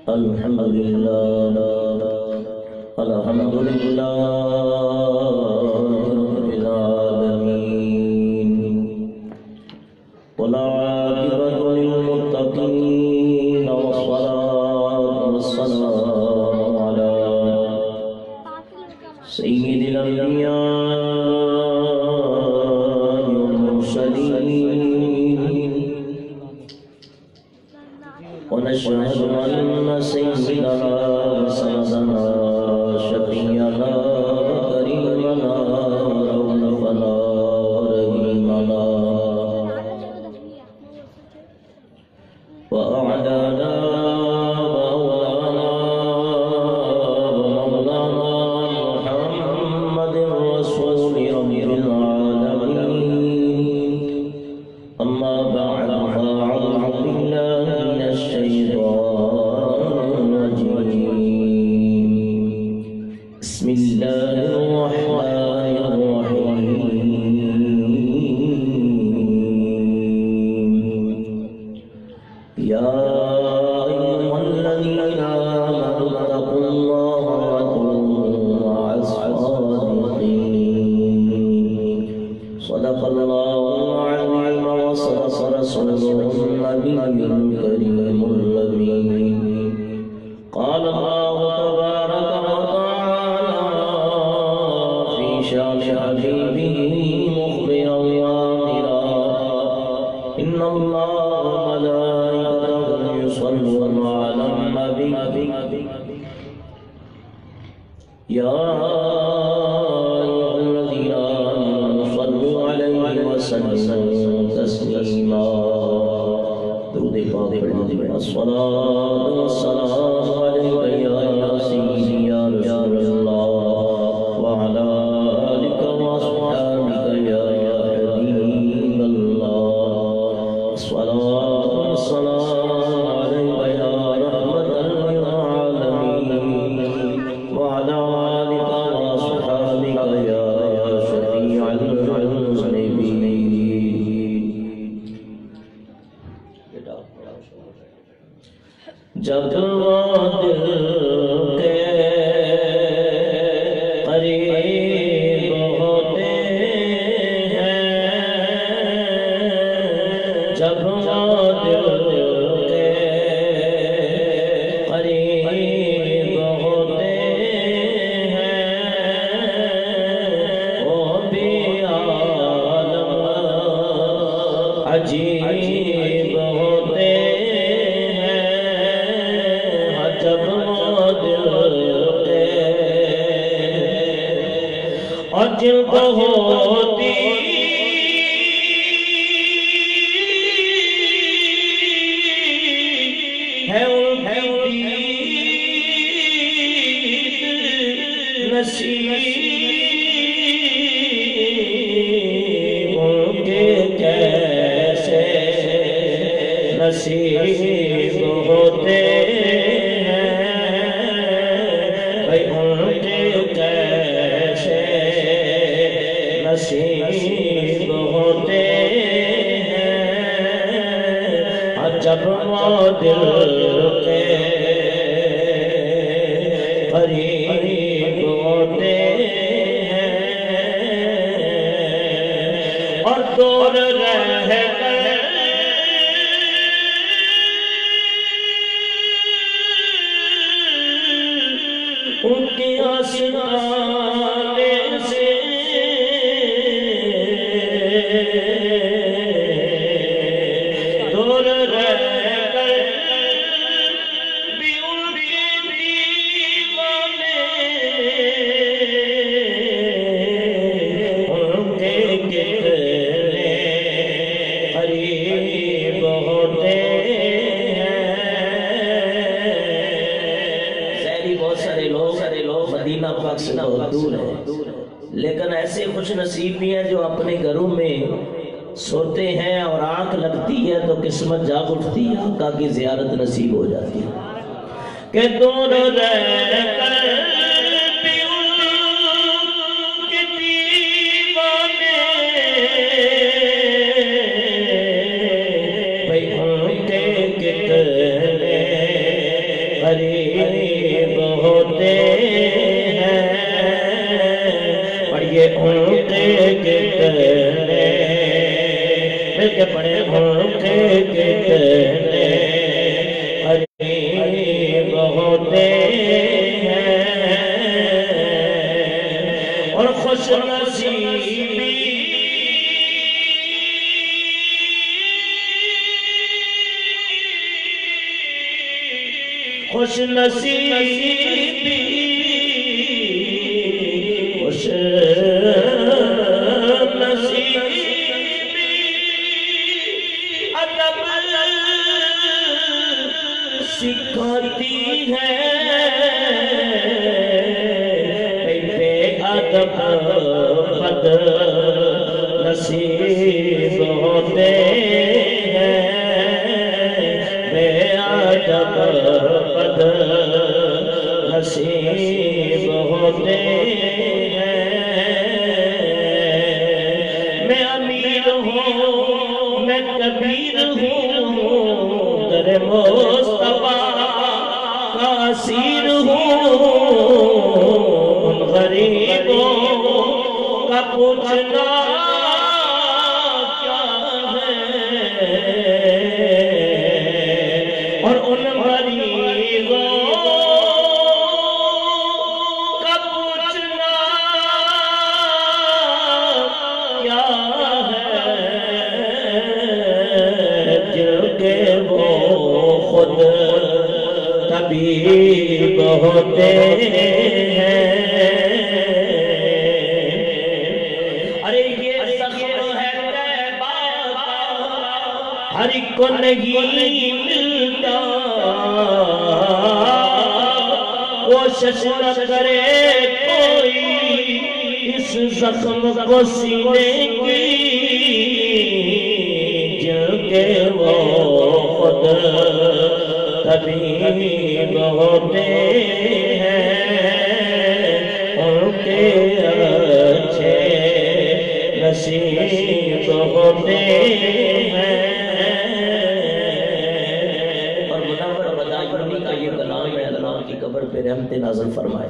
الحمد لله الحمد لله رب العالمين والعاقبة للمتقين والصلاة والسلام على سيد الأنبياء والمرسلين ونشهد أن سيدنا وسندنا شفيعنا كريمنا رؤوفنا رحيمنا وأعلانا ومولانا محمد رسول رب العالمين أما بعد فأعوذ بالله من الشيطان الرجيم بسم الله الرحمن الرحيم يا أيها الذين آمنوا اتقوا الله وكونوا مع الصادقين صدق الله العظيم وصدق رسوله النبي الكريم الأمين قال الله تبارك وتعالى في شأن حبيبه مخبرا وآمرا إن الله وملائكته يصلون على النبي يا أيها الذين آمنوا صلوا عليه وسلموا تسليما درود پاک پڑھنے میں الصلاة والسلام علیک یا سیدی یا رسول اللہ وعلی آلک واصحابک یا حبیب اللہ الصلاة والسلام علیک یا رحمت للعالمین وعلی آلک واصحابک یا شفیع المذنبین جب وہ دل کے قریب ہوتے ہیں جب وہ دل کے قریب ہوتے ہیں وہ بھی عالم عجیب ہوتے جب وہ دل کے اور جن کو ہوتی ہے ان کی نصیب ان کے کیسے نصیب ہوتے نصیب ہوتے ہیں جب وہ دل کے قریب ہوتے ہیں اور دور رہ کر ان کی آسمانے سے دور رہ کر بھی ان کے دیوانے ان کے کتنے قریب ہوتے ہیں سہری بہت سارے لوگ مدینہ پاک سے بہت دور ہیں لیکن ایسے خوش نصیب بھی ہیں جو اپنے گھروں میں سوتے ہیں اور آنکھ لگتی ہے تو قسمت جاگ اٹھتی ہے آقا کی زیارت نصیب ہو جاتی ہے کہ دور رہ کر بھی ان کے دیوانے بھئی ان کے کتنے قریب ہوتے ہیں پڑھیے ان کے کتنے مل کے پڑھے ان کے کتنے قریب ہوتے ہیں اور خوش نصیبی خوش نصیبی خوش نصیبی ادب سکھاتی ہے بے ادب بد نصیب ہوتے ہیں بے ادب بد نصیب ہوتے ہیں میں امیر ہوں میں کبیر ہوں در مصطفیٰ کا اسیر ہوں ان غریبوں کا پوچھنا کیا ہے اور ان غریبوں کا پوچھنا کیا ہے جن کے وہ خود طبیب ہوتے ہیں ارے یہ زخم ہے طیبہ ہر ایک کو نہیں ملتا کوشش نہ کرے کوئی اس زخم کو سینے کی جن کے وہ خود طبیب ہوتے ہیں ان کے اچھے نصیب ہوتے ہیں اور منور مدائنی کا یہ کلام ہے اللہ کی قبر پہ رحمت نازل فرمائے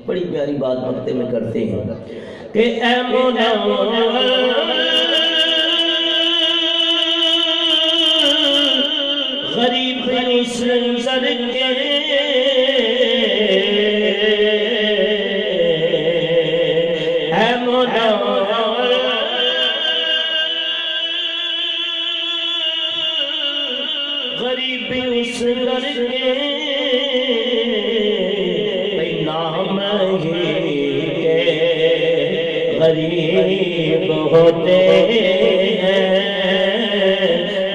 بڑی پیاری بات مکتے میں کرتے ہیں کہ اے منور غریب اس نظر کے اے منور غریب اس نظر کے نام ہی کے غریب ہوتے ہیں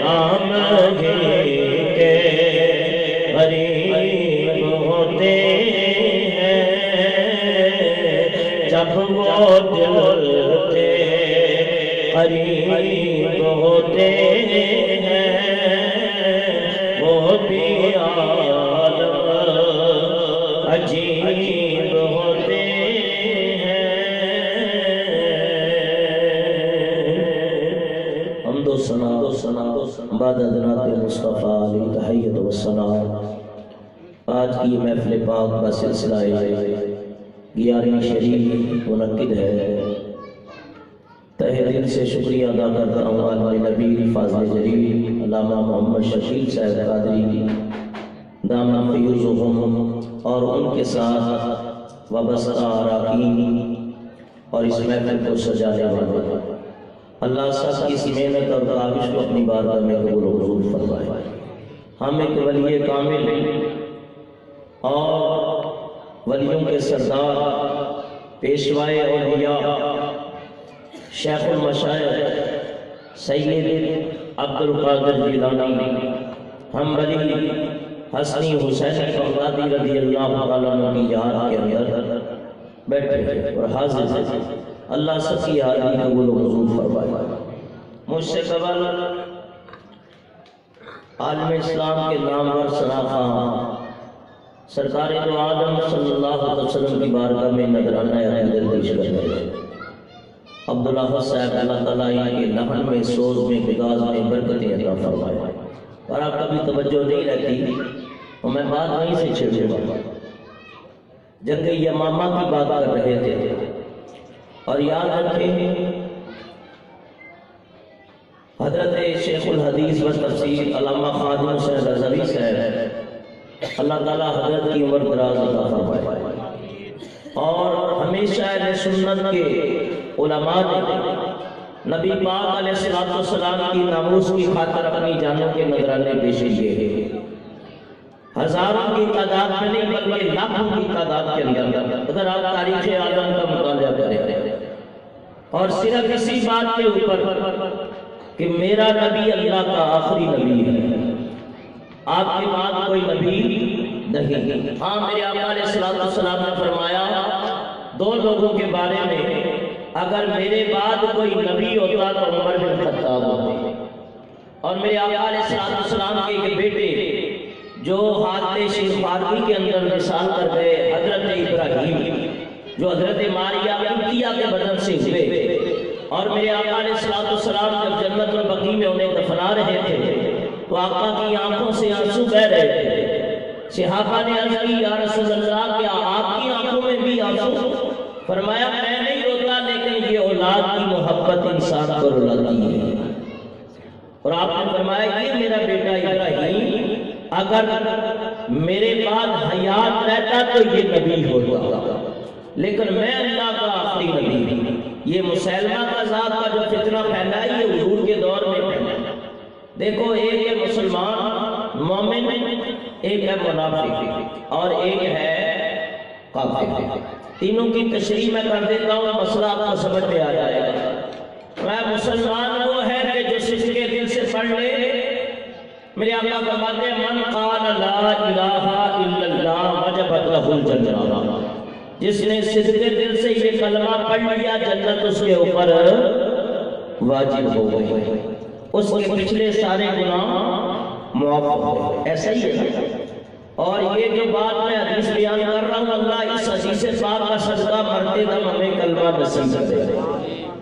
نام ہی غریب ہوتے ہیں جب وہ دل کے قریب ہوتے ہیں وہ بھی عالم عجیب ہوتے ہیں حمد و ثنا بعد حضرات مصطفیٰ علیہ تحیت و سلام آج کی محفل پاک کا سلسلہ 11ویں شریف منعقد ہے تہ دل سے شکریہ ادا کرتا ہوں عالم نبی فاضل جلیل علامہ محمد شکیل صاحب قادری دامن فیوزہم اور ان کے ساتھ وابستہ اراکین اور اس محفل کو سجانے والے اللہ سب کی اس محنت اور کاوش کو اپنی بارگاہ میں قبول و منظور فرمائے ہم ایک ولی کامل اور ولیوں کے سردار پیشوائے اولیاء شیخ المشائخ سید عبد القادر جیلانی حنبلی حسنی حسین بغدادی رضی اللہ عنہ کی یاد کے اندر بیٹھے اور حاضر ہیں اللہ سب کی حاضری قبول و منظور فرمائے مجھ سے قبل عالم اسلام کے نامور سراخاں سرکار دو عالم صلی اللہ علیہ وسلم کی بارگاہ میں نذرانہ عقیدت پیش کر رہے ہیں عبداللہ صاحب اللہ تعالیٰ کے لحن میں سوز میں بغاز میں برکتیں عطا فرمائے اور آپ کا بھی توجہ نہیں رہتی اور میں بات وہیں سے چھیڑوں گا۔ جنگ یمامہ کی بات کر رہے تھے، اور یاد رکھیں حضرت شیخ الحدیث و تفسیر علامہ خادم حسین رضوی صاحب، اللہ تعالیٰ حضرت کی عمر دراز عطا فرمائے، اور ہمیشہ اہل سنت کے علماء نے نبی پاک علیہ السلام کی ناموس کی خاطر اپنی جانوں کے نذرانے پیش کیے، ہزاروں کی تعداد میں نہیں بلکہ لاکھوں کی تعداد کے اندر۔ اگر آپ تاریخ عالم کا مطالعہ کریں اور صرف اسی بات کے اوپر کہ میرا نبی اللہ کا آخری نبی ہے، آپ کے بعد کوئی نبی نہیں۔ ہاں میرے آقا علیہ السلام نے فرمایا دو لوگوں کے بارے میں، اگر میرے بعد کوئی نبی ہوتا تو عمر بن خطاب ہوتے، اور میرے آقا علیہ السلام کے ایک بیٹے جو حادثہ شیخواری کے اندر مثال کر گئے، حضرت ابراہیم جو حضرت ماریہ قبطیہ کے بدن سے ہوئے، اور میرے آقا علیہ السلام جب جنت البقیع میں انہیں دفنا رہے تھے تو آقا کی آنکھوں سے آنسو بہہ رہے تھے۔ صحابہ نے عرض کی یا رسول اللہ کیا آپ کی آنکھوں میں بھی آنسو؟ فرمایا میں نہیں روتا، لیکن یہ اولاد کی محبت انسان کو رلاتی ہے۔ اور آپ نے فرمایا یہ میرا بیٹا ابراہیم اگر میرے بعد حیات رہتا تو یہ نبی ہوتا، لیکن میں اللہ کا آخری نبی ہوں۔ یہ مسلمہ کا ذات کا جو فتنہ پھیلا ہے یہ حضور کے دور میں پھیلا۔ دیکھو ایک ہے مسلمان مومن، ایک ہے منافق، اور ایک ہے کافر۔ تینوں کی تشریح میں کر دیتا ہوں، مسئلہ آپ کو سمجھ میں آ جائے گا۔ میں مسلمان وہ ہے کہ جو صدق کے دل سے پڑھ لے، میرے آقا فرماتے ہیں من قال لا الہ الا اللہ وجبت لہ الجنہ، جس نے صدق کے دل سے یہ کلمہ پڑھ لیا جنت اس کے اوپر واجب ہو گئی، اس کے پچھلے سارے گناہ معاف ہو گئے۔ ایسا ہی ہے۔ اور یہ جو بات میں حدیث بیان کر رہا ہوں، اللہ اس حدیث پاک کا صدقہ مرتے دم ہمیں کلمہ نصیب کر دے،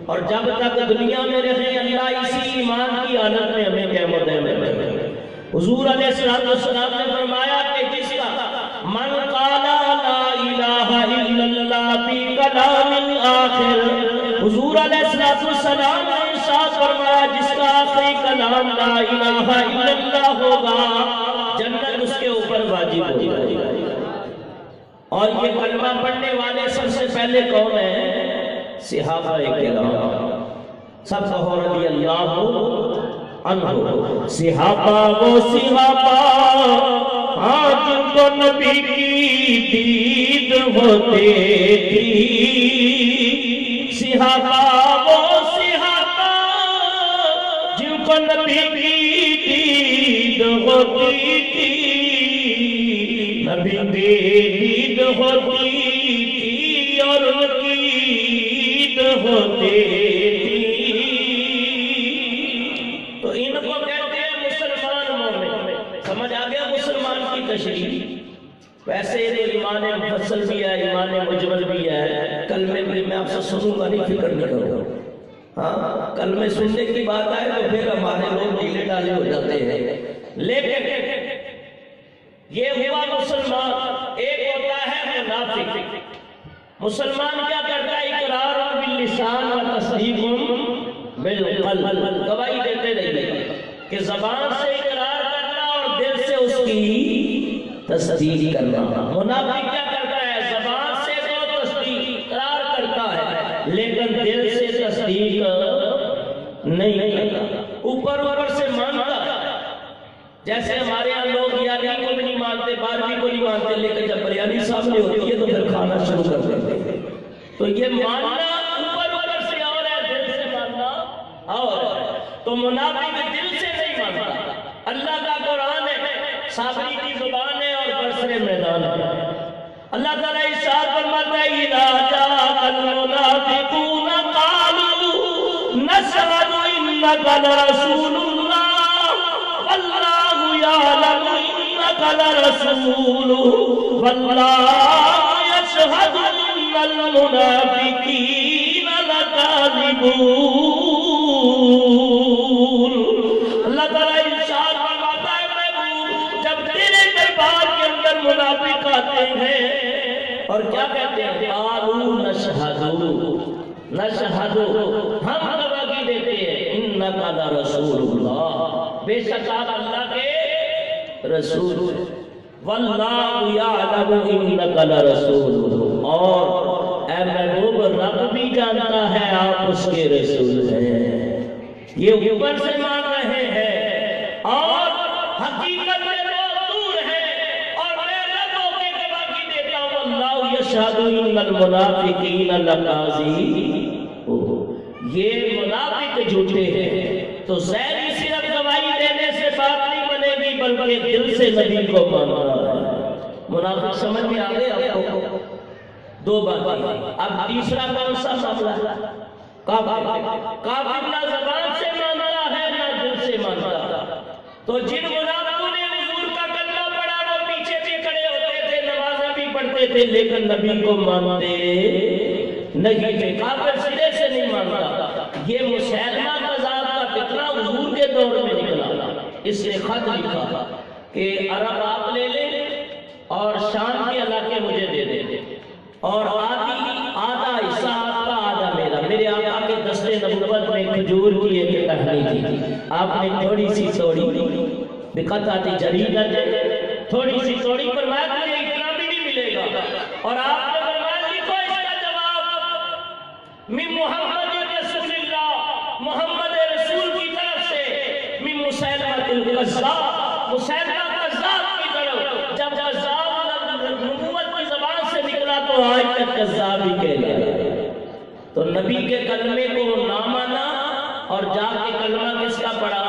اور جب تک دنیا میں رہے اللہ اسی ایمان کی حالت میں ہمیں قیامت میں رکھے۔ حضور علیہ السلام نے فرمایا کہ جس کا من قال لا الہ الا اللہ فی کلام آخر، حضور علیہ السلام نے ارشاد فرمایا جس کا آخری کلام لا الہ الا اللہ ہوگا جنت اس کے اوپر واجب ہو جائے گا۔ اور یہ کلمہ پڑھنے والے سب سے پہلے کون ہیں؟ صحابہ کرام، سب کہو رضی اللہ عنہ۔ صحابہ وہ صحابہ ہاں جن کو نبی کی دید ہوتے تھی، صحابہ وہ صحابہ جن کو نبی کی دید ہوتی تھی، نبی کی دید ہوتی تھی اور ان کی عید ہوتے تھی۔ تو ان کو کہتے ہیں مسلمان مومن۔ سمجھ آ گیا مسلمان کی تشریح؟ ویسے تو ایمان مفصل بھی ہے، ایمان مجمل بھی ہے، کلمے بھی میں آپ سے سنوں گا، نہیں فکر نہیں کروں۔ ہاں کلمے سننے کی بات آئے تو پھر ہمارے لوگ ڈھیلے ڈالے ہو جاتے ہیں، لیکن یہ ہوا مسلمان۔ ایک ہوتا ہے منافق۔ مسلمان کیا کرتا ہے؟ اقرار باللسان و تصدیق بالقلب، گواہی دیتے رہیے کہ زبان سے اقرار کرنا اور دل سے اس کی تصدیق کرنا۔ منافق کیا کرتا ہے؟ زبان سے تو تصدیق اقرار کرتا ہے لیکن دل سے تصدیق نہیں کرتا، اوپر اوپر سے مانتا ہے۔ جیسے ہمارے یہاں لوگ بریانی کو بھی نہیں مانتے، بارہویں کو نہیں مانتے، لیکن جب بریانی سامنے ہوتی ہے تو پھر کھانا شروع کر دیتے ہیں۔ تو یہ ماننا اوپر اوپر سے اور ہے، دل سے ماننا اور ہے۔ تو منافق دل سے نہیں مانتا۔ اللہ کا قرآن ہے، صابری کی زبان ہے اور برسر میدان ہے۔ اللہ تعالیٰ ارشاد فرماتا ہے اذا جاء المنافقون قالوا نشهد انك لرسول اللہ واللہ یعلم انك لرسوله واللہ یشہد ان المنافقین لکاذبون۔ اللہ تعالیٰ ارشاد فرماتا ہے جب تیرے دربار منافق آتے ہیں اور کیا کہتے ہیں؟ قالوا نشہد ہم گواہی دیتے ہیں انک لرسول اللہ، بے شک آپ اللہ کے رسول، واللہ یعلم انک لرسول، اور اے محبوب رب بھی جانتا ہے آپ اس کے رسول ہیں۔ یہ اوپر سے مان رہے ہیں اور حقیقت میں بہت دور ہے، اور میں ربوں کے گواہی دیتا ہوں اللہ یشہد ان المنافقین لکاذبون، یہ منافق جھوٹے ہیں۔ تو ظاہری صرف گواہی دینے سے بات نہیں بنے گی بلکہ دل سے نبی کو ماننا ہے۔ منافق سمجھ میں آ گئے آپ کو؟ دو باتیں۔ اب تیسرا کون سا معاملہ؟ کافر نہ زبان سے مانتا ہے نہ دل سے مانتا۔ تو جن منافقوں نے حضور کا کلمہ پڑھا وہ پیچھے بھی کھڑے ہوتے تھے، نمازیں بھی پڑھتے تھے، لیکن نبی کو مانتے نہیں تھے۔ کافر سرے سے نہیں مانتا۔ یہ مسیلمہ کذاب کا فتنہ حضور کے دور میں نکلا۔ اس نے خط لکھا کہ عرب آپ لے لیں اور شام کے علاقے مجھے دے دیں، اور آدھا حصہ آپ کا آدھا میرا۔ میرے آقا کے دستے نبوت میں کھجور کی ایک ٹہنی تھی، آپ نے تھوڑی سی توڑی، بقطعۃ جریدۃ، تھوڑی سی توڑی، فرمایا تجھے اتنا بھی نہیں ملے گا، اور آپ نے فرمایا لکھو اس کا جواب من محمد رسول اللہ، محمد رسول کی طرف سے، من مسیلمہ الکذاب، مسیلمہ کذاب کی طرف۔ جب کذاب نبوت کی زبان سے نکلا تو آج تک کذاب ہی کہہ گیا۔ تو نبی کے کلمے کو نہ مانا اور جا کے کلمہ کس کا پڑھا؟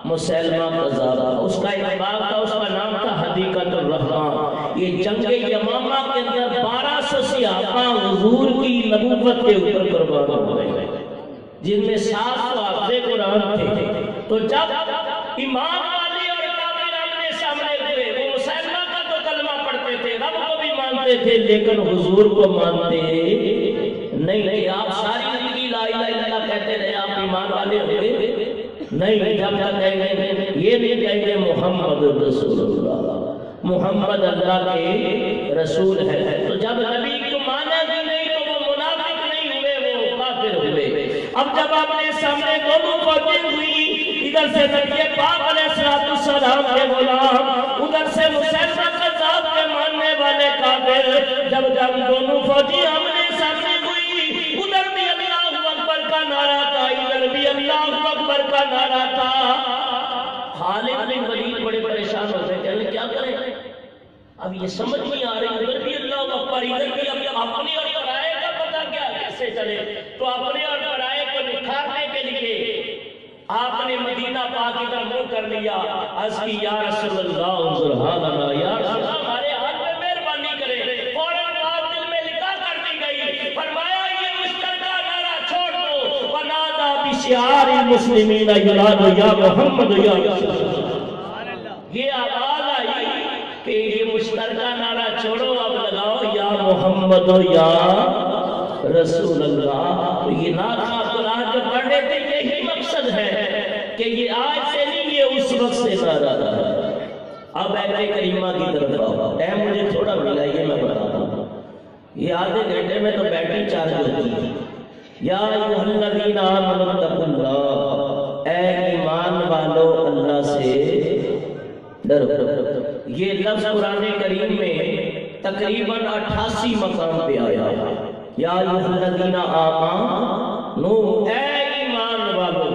مسیلمہ کذاب۔ اس کا ایک باغ تھا، اس کا نام تھا حدیقۃ الرحمن۔ یہ جنگ یمامہ کے اندر 1200 صحابہ حضور کی نبوت کے اوپر قربان ہوئے، جن میں 700 حافظ قرآن تھے۔ تو جب ایمان والے اور کافر آمنے سامنے ہوئے، وہ مسیلمہ کا تو کلمہ پڑھتے تھے، رب کو بھی مانتے تھے، لیکن حضور کو مانتے نہیں۔ آپ ساری زندگی لا الہ الا اللہ کہتے رہے، آپ ایمان والے ہوئے نہیں، جب تک کہیں گے یہ نہیں کہیں گے محمد رسول اللہ، محمد اللہ کے رسول ہے۔ تو جب نبی کو مانا ہی نہیں تو وہ منافق نہیں ہوئے، وہ کافر ہوئے۔ اب جب آپ نے سامنے دونوں فوجیں ہوئی، ادھر سے نبی پاک علیہ السلام کے غلام، ادھر سے مسیلمہ کذاب کے ماننے والے کافر، جب دونوں فوجی آمنے سامنے ہوئی، ادھر بھی اللہ اکبر کا نعرہ تھا، ادھر بھی اللہ اکبر کا نعرہ تھا۔ خالد بن ولید بڑے پریشان ہوتے ہیں، کہنے کیا کریں؟ اب یہ سمجھ نہیں آ رہی، ادھر بھی اللہ اکبر، ادھر بھی اپنی اور پرائے کا پتہ کیا کیسے چلے؟ تو اپنے اور پرائے کو نکھارنے کے لیے آپ نے مدینہ پاک ادھر منہ کر لیا، عرض کی یا رسول اللہ سبحان اللہ، یا رسول اللہ ہمارے ہاتھ میں مہربانی کرے۔ فوراً بات دل میں لکھا کر دی گئی، فرمایا یہ مشترکہ نعرہ چھوڑ دو، ونادى بشعار المسلمین ینادى یا محمد یا رسول اللہ۔ یہ آواز آئی کہ یہ مشترکہ نعرہ چھوڑو، اب لگاؤ یا محمد یا رسول اللہ۔ تو یہ نعرہ قرآن جو پڑھ رہے تھے یہی مقصد ہے کہ یہ آج سے نہیں، یہ اس وقت سے نعرہ ہے۔ اب آیت کریمہ کی طرف آؤ، ٹائم مجھے تھوڑا ملا، یہ میں بتاتا ہوں، یہ آدھے گھنٹے میں تو بیٹری چارج ہوتی ہے۔ یا ایھا الذین آمنوا اتقوا اللہ، اے ایمان والو اللہ سے ڈرو۔ یہ لفظ قرآن کریم میں تقریباً 88 مقام پہ آیا ہے۔ یا ایھا الذین آمنوا، اے ایمان والو،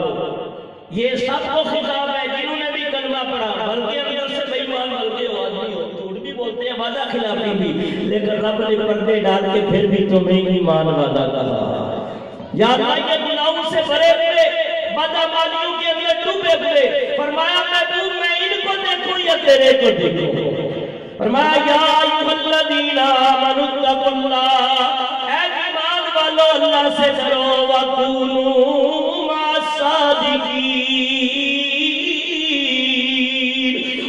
یہ سب کو خطاب ہے جنہوں نے بھی کلمہ پڑھا، بلکہ اندر سے بے ایمان بلکہ آدمی ہو، جھوٹ بھی بولتے ہیں، وعدہ خلافی بھی، لیکن رب نے پردے ڈال کے پھر بھی تمہیں ایمان والا کہا۔ یا اللہ یہ گناہوں سے بھرے ہوئے بدعمالیوں کے اندر ڈوبے ہوئے، فرمایا محبوب میں ان کو دیکھوں یا تیرے کو دیکھوں؟ فرمایا یا ایھا الذین آمنوا اتقوا اللہ، اے ایمان والو اللہ سے ڈرو، وکونوا مع الصادقین،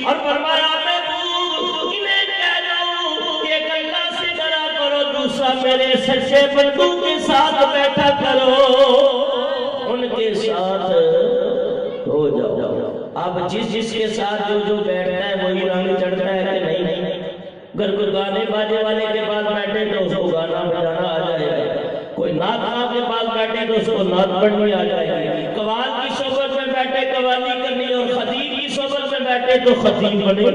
اور فرمایا محبوب انہیں کہہ دو ایک اللہ سے ڈرا کرو، دوسرا میرے سچے بندوں کے ساتھ بیٹھا کرو، ان کے ساتھ ہو جاؤ۔ اب جس کے ساتھ جو بیٹھتا ہے وہی رنگ چڑھتا ہے کہ نہیں؟ اگر کوئی گانے باجے والے کے پاس بیٹھے تو اس کو گانا بجانا آ جائے گا، کوئی نعت خواہ کے پاس بیٹھے تو اس کو نعت پڑھنی آ جائے گی، قوال کی صحبت میں بیٹھے قوالی کرنی، اور خطیب کی صحبت میں بیٹھے تو خطیب بنے،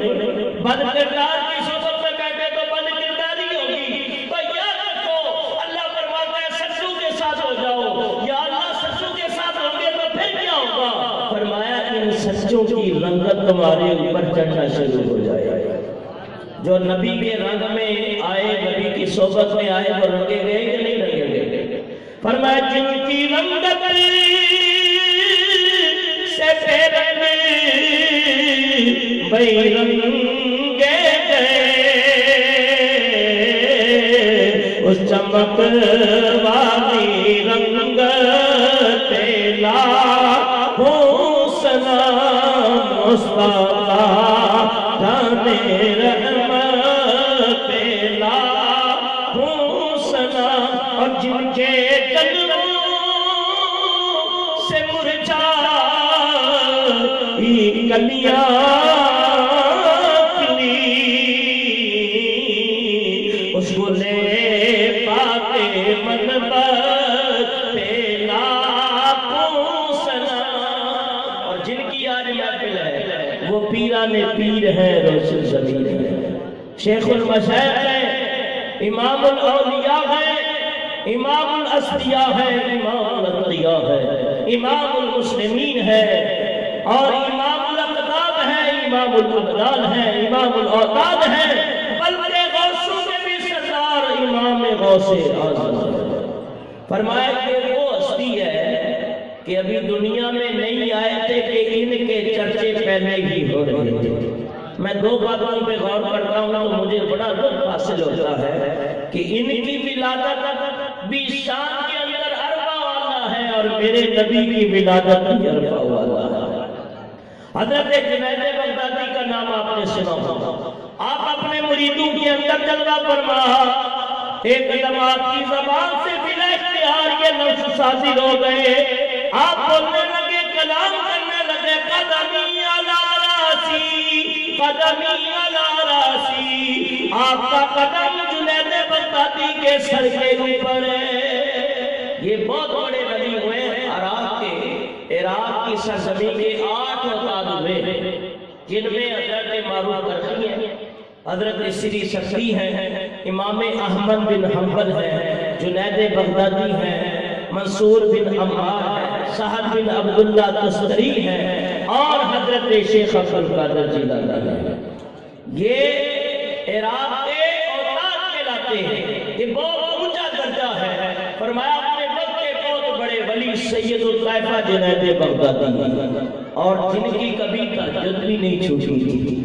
بد کردار کی صحبت میں بیٹھے تو بد کرداری ہوگی۔ تو یاد رکھو اللہ فرماتا ہے سچوں کے ساتھ ہو جاؤ، یا اللہ سچوں کے ساتھ ہوں گے تو پھر کیا ہوگا؟ فرمایا ان سچوں کی رنگت تمہارے اوپر چڑھنا شروع ہو جائے گا۔ جو نبی کے رنگ میں آئے، نبی کی صحبت میں آئے، وہ رنگے گئے کہ نہیں رنگے گئے؟ فرمایا جن کی رنگت سے پھیرنے بھئی رنگے گئے، اس چمک والی رنگت لاکھوں سلام مصطفیٰ جانے رحمت لاکھوں سلام، اور جن کے جلووں سے مرجھائی کلیاں کھلی، اس گلے پاتے منبر پہ لاکھوں سلام، اور جن کی آج محفل ہے وہ پیران پیر ہے، روشن زمین ہے، شیخ المشائخ ہے، امام الاولیاء ہے، امام الاسفیاء ہے، امام الاتقیاء ہے، امام المسلمین ہے، اور امام الاقطاب ہے، امام الابدال ہے، امام الاوتاد ہے، بلکہ غوثوں میں بھی سردار امام غوث اعظم ہے۔ فرمایا کہ وہ ہستی ہے کہ ابھی دنیا میں نہیں آئے تھے کہ ان کے چرچے پہلے ہی ہو رہے تھے۔ میں دو باتوں پہ غور کرتا ہوں تو مجھے بڑا لطف حاصل ہوتا ہے کہ ان کی ولادت بھی شان کے اندر عرفہ والا ہے، اور میرے نبی کی ولادت بھی عرفہ والا ہے۔ حضرت جنید بغدادی کا نام آپ نے سنا ہوگا، آپ اپنے مریدوں کے اندر جلوہ فرما، ایک دم آپ کی زبان سے بلا اختیار یہ لفظ صادر ہو گئے، آپ بولنے لگے، کلام کرنے لگے، قدمی علی راسی، قدمی علی راسی، آپ کا قدم جنید بغدادی کے سر کے اوپر ہے۔ یہ بہت بڑے ولی ہوئے، عراق کی سرزمین کے 8 اوتاد ہوئے، جن میں حضرت معروف کرتی ہیں، حضرت سری سکری ہیں، امام احمد بن حنبل ہیں، جنید بغدادی ہیں، منصور بن عمار ہیں، سہل بن عبداللہ تستری ہیں، اور حضرت شیخ عبد القادر جیلانی ہیں۔ یہ عراق کے اوتاد کہلاتے ہیں، یہ بہت اونچا درجہ ہے۔ فرمایا اپنے وقت کے بہت بڑے ولی سید الطائفہ جنید بغدادی ہیں، اور جن کی کبھی تہجد بھی نہیں چھوٹی تھی۔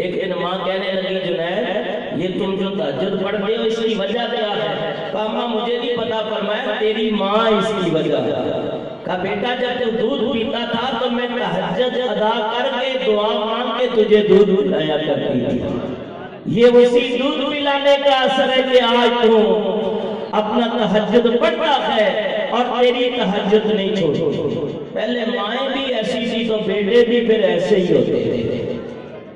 ایک دن ماں کہنے لگی، جنید یہ تم جو تہجد پڑھتے ہو اس کی وجہ کیا ہے؟ کہا ماں مجھے نہیں پتا، فرمایا تیری ماں اس کی وجہ ہے۔ کہا بیٹا جب تو دودھ پیتا تھا تو میں تہجد ادا کر کے دعا مانگ کے تجھے دودھ پلایا کرتی تھی۔ یہ اسی دودھ پلانے کا اثر ہے کہ آج تو اپنا تہجد پڑھتا ہے اور تیری تہجد نہیں چھوڑتی۔ پہلے مائیں بھی ایسی تھی تو بیٹے بھی پھر ایسے ہی ہوتے تھے۔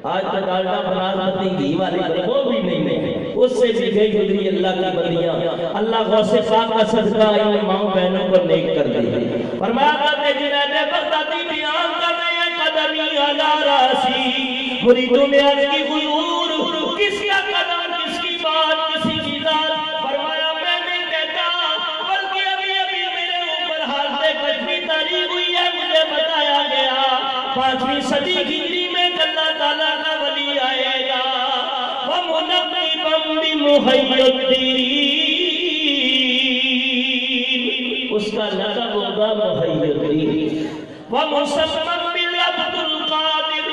آج تک ڈالڈا بناسپتی گھی والی وہ بھی نہیں، اس سے بھی گئی گزری اللہ کی بندیاں۔ اللہ غوث پاک کا صدقہ ان ماں بہنوں کو نیک کر دے۔ فرمایا کرتے جنید بغدادی بیان کر رہے ہیں، قدمی علی راسی، مریدوں نے عرض کی حضور کس کا قدم، کس کی بات، کسی کی ذات؟ فرمایا میں نہیں کہتا، بلکہ ابھی میرے اوپر حالت کشفی تاریخ ہوئی ہے، مجھے بتایا گیا 5ویں صدی ہجری میں اللہ تعالیٰ کا ولی آئے گا، وَمُنَقِّبًا بِمُحَيِّ الدِّينِ، اس کا لقب ہوگا محی الدین، وَمُسَمًّى بِالْعَبْدُ الْقَادِرِ،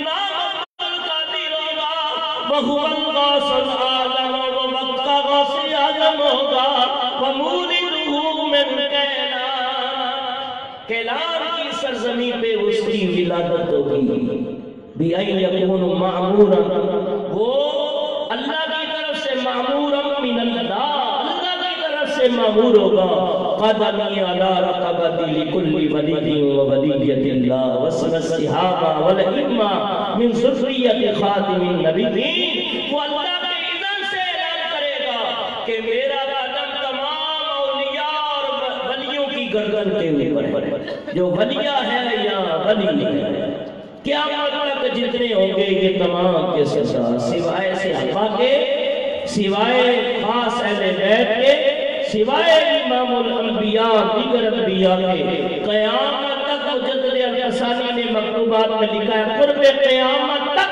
نام عبد القادر ہوگا، وَهُوَ الْغَوْثُ الْعَالَمُ، وَمَكَّ غَوْثِ عالم ہوگا، وَمُولِدُهُ مِنْ کیلان کی سرزمین پہ اس کی ولادت ہوگی، بِأَنْ يَكُونُ مَعْمُورًا، وہ اللہ کی طرف سے معمورًا من اللہ، اللہ کی طرف سے معمور ہوگا، قدمی علی رقبتی لکل ولی وولیت اللہ، وسم الصحابہ والائمہ من ذریت خاتم النبیین، وہ اللہ گردن کے اوپر جو ولیہ ہے یا ولی ہے، قیامت تک جتنے ہوں گے یہ تمام کے سزا سوائے صحابہ کے، سوائے خاص اہل بیت کے، سوائے امام الانبیاء دیگر انبیاء کے، قیامت تک مجدد القسانی نے مکتوبات میں لکھا ہے قرب قیامت تک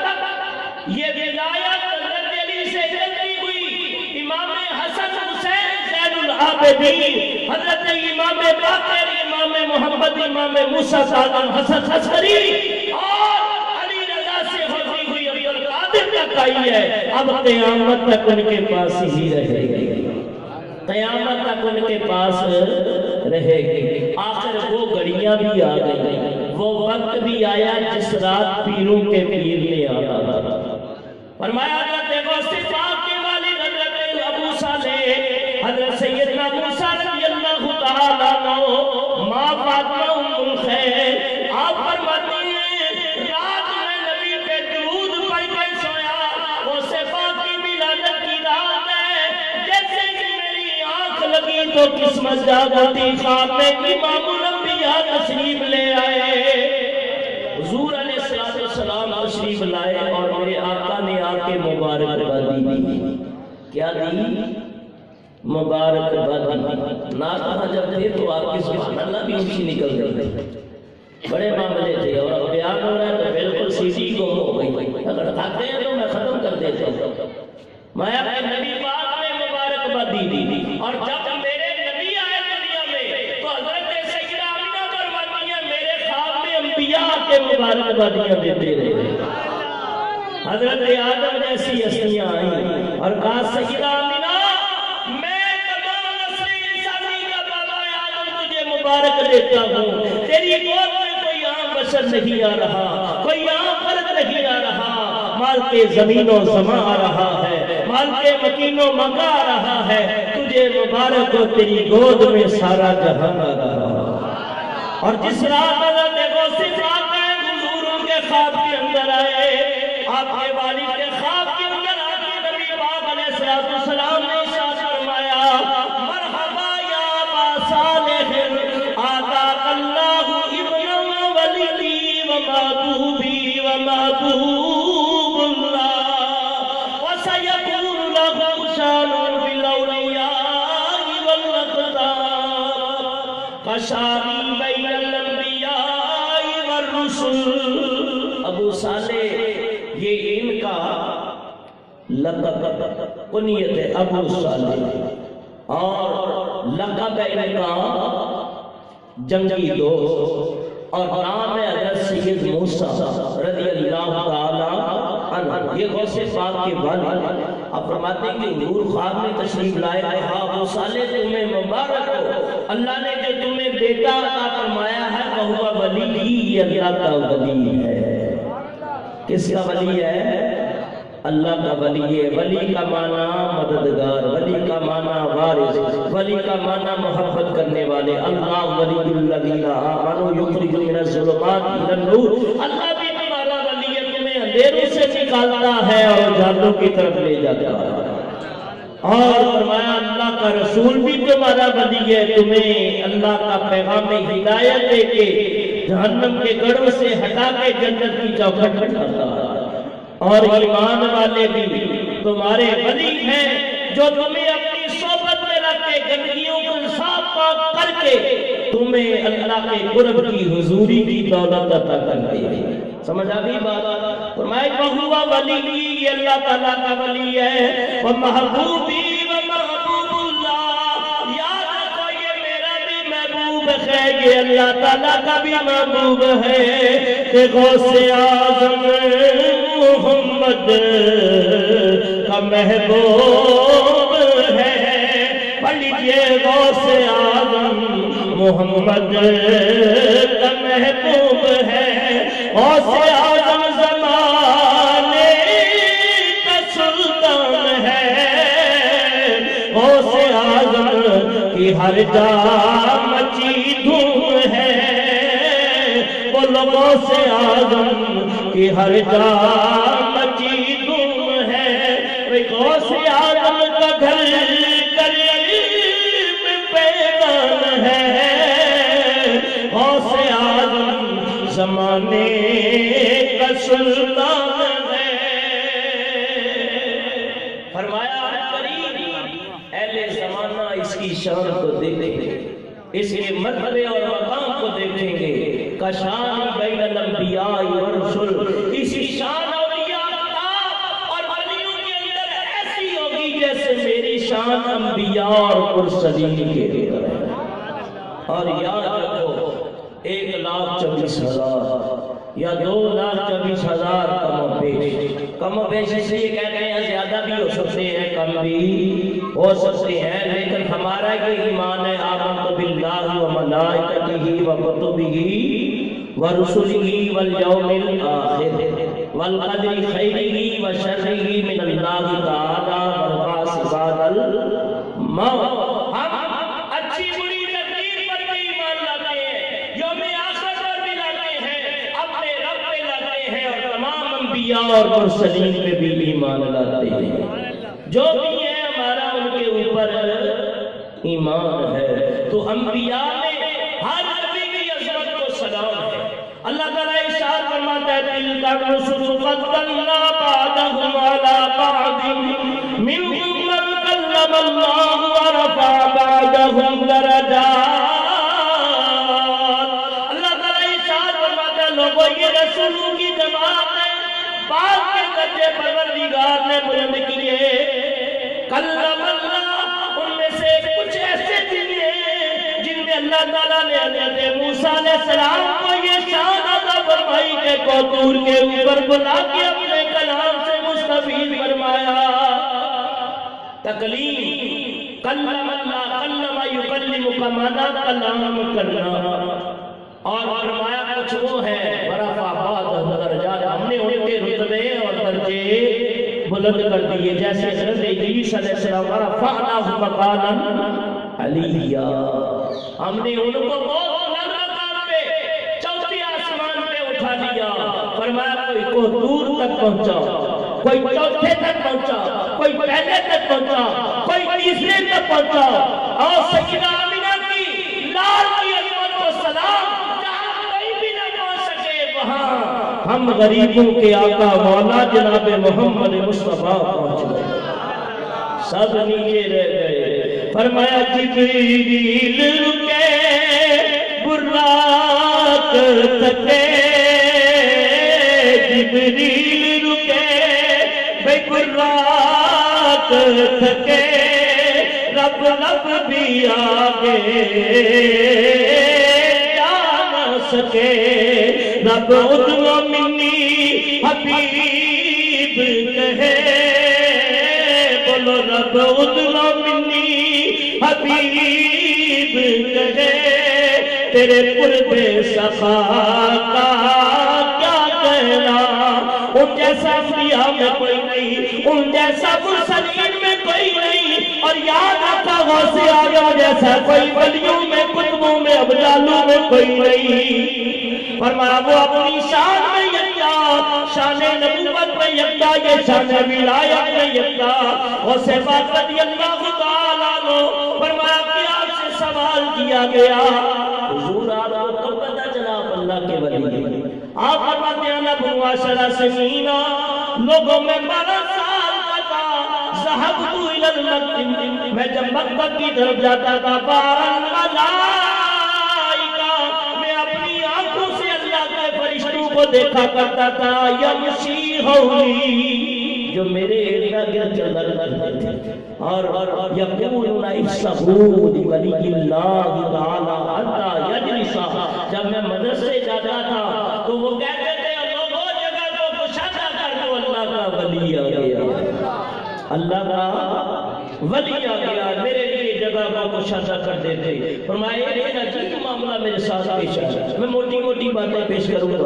یہ ولایت حضرت علی سے جلدی ہوئی۔ امام حسن حسین زین العابدین، حضرت امام باقر، امام محمد، امام موسیٰ صادق حسن عسکری اور علی رضا سے ہوتی ہوئی عبدالقادر تک آئی ہے، اب قیامت تک ان کے پاس ہی رہے گی، قیامت تک ان کے پاس رہے گی۔ آخر وہ گھڑیاں بھی آ گئی، وہ وقت بھی آیا جس رات پیروں کے پیر نے آنا تھا۔ فرمایا حضرت غوث پاک کے والد حضرت ابو صالح حضرت سیدنا موسیٰ رضی اللہ تعالیٰ عنہ ماں فاطمہ ام الخیر آپ فرماتی ہیں رات میں نبی پہ درود پڑھ کے سویا، غوث پاک کی ولادت کی رات ہے، جیسے کہ میری آنکھ لگی تو قسمت جاگتی، خواب میں امام الانبیاء تشریف لے آئے، حضور علیہ السلام تشریف لائے اور میرے آقا نے آ کے مبارکبادی دی۔ کیا دی؟ مبارکبادی۔ ناکہ جب تھے تو آپ کی سبحان اللہ بھی اونچی نکل گئی، بڑے معاملے تھے، اور بیان ہو رہا ہے تو بالکل سیدھی گم ہو گئی، اگر کھاتے ہیں تو میں ختم کر دیتا ہوں۔ میں اپنے نبی پاک نے مبارکبادی دی، اور جب میرے نبی آئے دنیا میں تو حضرت سیدہ آمینہ فرماتی ہیں میرے خواب میں انبیاء کے مبارکبادیاں دیتے رہے، حضرت آدم جیسی ہستیاں آئیں اور کہا سیدہ آمینہ میں تمام نسل انسانی کا بابا آدم تجھے مبارک دیتا ہوں، تیری گود میں کوئی عام بشر نہیں آ رہا، کوئی عام فرد نہیں آ رہا، مال کے زمین و زمان آ رہا ہے، مال کے مکین و مکہ آ رہا ہے، تجھے مبارک ہو تیری گود میں سارا جہان آ رہا۔ اور جس رات حضرت غوث پاک آئے حضور ان کے خواب کے اندر آئے، آپ کے والد کے خواب کے اندر آئے، نبی پاک علیہ السلام نے ارشاد فرمایا مرحبا یا ابا صالح آتاک اللہ ابن ولیدی و محبوبی و محبوب اللہ وسیکون لہ شان فی الاولیاء والاقدار کشان بین الانبیاء والرسل۔ ابو صالح یہ ان کا لقب کنیت ہے ابو صالح، اور لقب ہے ان کا جنگی دوست، اور نام ہے حضرت سید موسیٰ رضی اللہ تعالیٰ عنہ۔ یہ غوث پاک کے والد آپ فرماتے ہیں کہ حضور خواب میں تشریف لائے، کہا ابو صالح تمہیں مبارک ہو، اللہ نے جو تمہیں بیٹا عطا فرمایا ہے وہ ولی، یہ اللہ کا ولی ہے۔ کس کا ولی ہے؟ اللہ کا ولی ہے۔ ولی کا معنی مددگار، ولی کا معنی وارث، ولی کا معنی محبت کرنے والے۔ اللہ ولی الذین آمنوا یخرجون من الظلمات الی النور، اللہ بھی تمہارا ولی ہے، تمہیں اندھیروں سے نکالتا ہے اور جانوں کی طرف لے جاتا ہے۔ اور فرمایا اللہ کا رسول بھی تمہارا ولی ہے، تمہیں اللہ کا پیغام ہدایت دے کے جہنم کے گڑھوں سے ہٹا کے جنت کی چوکھٹ بٹھاتا ہے۔ اور ایمان والے بھی تمہارے ولی ہیں جو تمہیں اپنی صحبت میں رکھ کے گندگیوں کو صاف پاک کر کے تمہیں اللہ کے قرب کی حضوری کی دولت عطا کرتے ہیں۔ سمجھ آگئی بات؟ فرمایا وہوا ولی، یہ اللہ تعالیٰ کا ولی ہے، ومحبوبی ومحبوب اللہ، یاد رکھو یہ میرا بھی محبوب ہے، یہ اللہ تعالیٰ کا بھی محبوب ہے، کہ غوث اعظم محمد کا محبوب ہے۔ پڑھ لیجئے غوث اعظم محمد کا محبوب ہے، غوث اعظم زمانے کا سلطان ہے، غوث اعظم کی ہر جا مچی دھوم ہے، بولو غوث اعظم کی ہر جا مچی دھوم ہے، غوث اعظم کا گھر قریب پیغام ہے، زمانے کا سلطان ہے۔ فرمایا اہل زمانہ اس کی شان کو دیکھیں گے، اس کے مرتبے اور مقام کو دیکھیں گے۔ کشان بین الانبیاء والرسل، اسی شان اولیاء اور ولیوں کے اندر ایسی ہوگی جیسے میری شان انبیاء اور مرسلین کے اندر ہے۔ اور یاد رکھو 1,24,000 یا 2,24,000 کم و بیش سے یہ کہتے ہیں زیادہ بھی ہو سکتے ہیں، کم بھی ہو سکتے ہیں، لیکن ہمارا یہ ایمان ہے آمنت باللہ و ملائکتہ و کتبہ و رسلہ والیوم الآخر والقدر خیرہ و شرہ من اللہ تعالی والبعث بعد الموت۔ ہم اچھی بری تقدیر پر بھی ایمان لاتے ہیں، یوم آخر پر بھی لاتے ہیں، اپنے رب پہ لاتے ہیں، اور تمام انبیاء اور مرسلین پہ بھی ایمان لاتے ہیں۔ جو بھی ہے ہمارا ان کے اوپر ایمان ہے۔ تو انبیاء میں ہر نبی کی عظمت کو سلام ہے۔ اللہ تعالیٰ ارشاد فرماتا ہے تِلْکَ الرُّسُلُ فَضَّلْنَا بَعْضَهُمْ عَلَىٰ بَعْضٍ مِّنْهُمْ مَن كَلَّمَ اللَّهُ وَرَفَعَ بَعْضَهُمْ دَرَجَاتٍ۔ اللہ تعالیٰ ارشاد فرماتا ہے لوگوں یہ رسولوں کی جماعت ہے، بعض کے درجے پروردگار نے بلند کیے۔ کلم اللہ، ان میں سے کچھ ایسے دن ہیں جن میں اللہ تعالیٰ نے حضرت موسیٰ علیہ السلام کو یہ شان عطا فرمائی کہ کو طور کے اوپر بلا کے اپنے کلام سے مستفید فرمایا۔ تکلیم، کلم اللہ، کلم یکلم کمانا، کلام کرنا۔ اور فرمایا کچھ وہ ہے ورفع بعضهم درجات، ہم نے ان کے رتبے اور درجے بلند کر دیے، جیسے حضرت ادریس علیہ السلام ورفعناہ مکانا علیہ، ہم نے ان کو بہت بلند مقام پہ چوتھے آسمان پہ اٹھا دیا۔ فرمایا کوئی دور تک پہنچا، کوئی چوتھے تک پہنچا، کوئی پہلے تک پہنچا، کوئی تیسرے تک پہنچا۔ اور سیدہ آمینہ کی لال کی عظمت و سلام ہم غریبوں کے آقا مولا جناب محمد مصطفیٰ پہنچ گئے، سب نیچے رہ گئے۔ فرمایا جبریل رکے براق تکے، جبریل رکے بے براق تکے، رب رب بھی آگے جا نہ سکے، رب ادنو منی حبیب کہے، بولو رب ادنو منی حبیب کہے، تیرے قرب صفا کا کیا کہنا، ان جیسا انبیاء میں کوئی نہیں، ان جیسا مرسلین میں کوئی نہیں، اور یاد آقا غوث اعظم جیسا کوئی ولیوں میں کتبوں میں ابدالوں میں کوئی نہیں۔ فرمایا وہ اپنی شان میں یکتا، شان نبوت میں یکتا، یہ شان ولایت میں یکتا۔ غوث پاک رضی اللہ تعالیٰ عنہ فرمایا کہ آپ سے سوال کیا گیا، حضور آپ کو کب پتہ چلا آپ اللہ کے ولی ہیں؟ آپ فرماتے ہیں نبو عشرہ سنین، لوگوں میں 12 سال کا تھا، ذہبت الی المکہ، میں جب مکہ کی طرف جاتا تھا، بارن ملائکہ، میں اپنی آنکھوں سے اللہ کے فرشتوں کو دیکھا کرتا تھا، یمشی حولی، جو میرے ارد گرد چلتے تھے، اور یقولون اصحوا لولی اللہ تعالی حتی یجلس، جب میں مدرسے جاتا تھا تو وہ کہتے تھے لوگوں جگہ کو کشادہ کر دو، اللہ کا ولی آ گیا، اللہ کا ولی آ گیا، میرے لیے جگہ کو کشادہ کر دیتے۔ فرمایا ایک عجیب معاملہ میرے ساتھ پیش آیا، میں موٹی موٹی باتیں پیش کروں گا،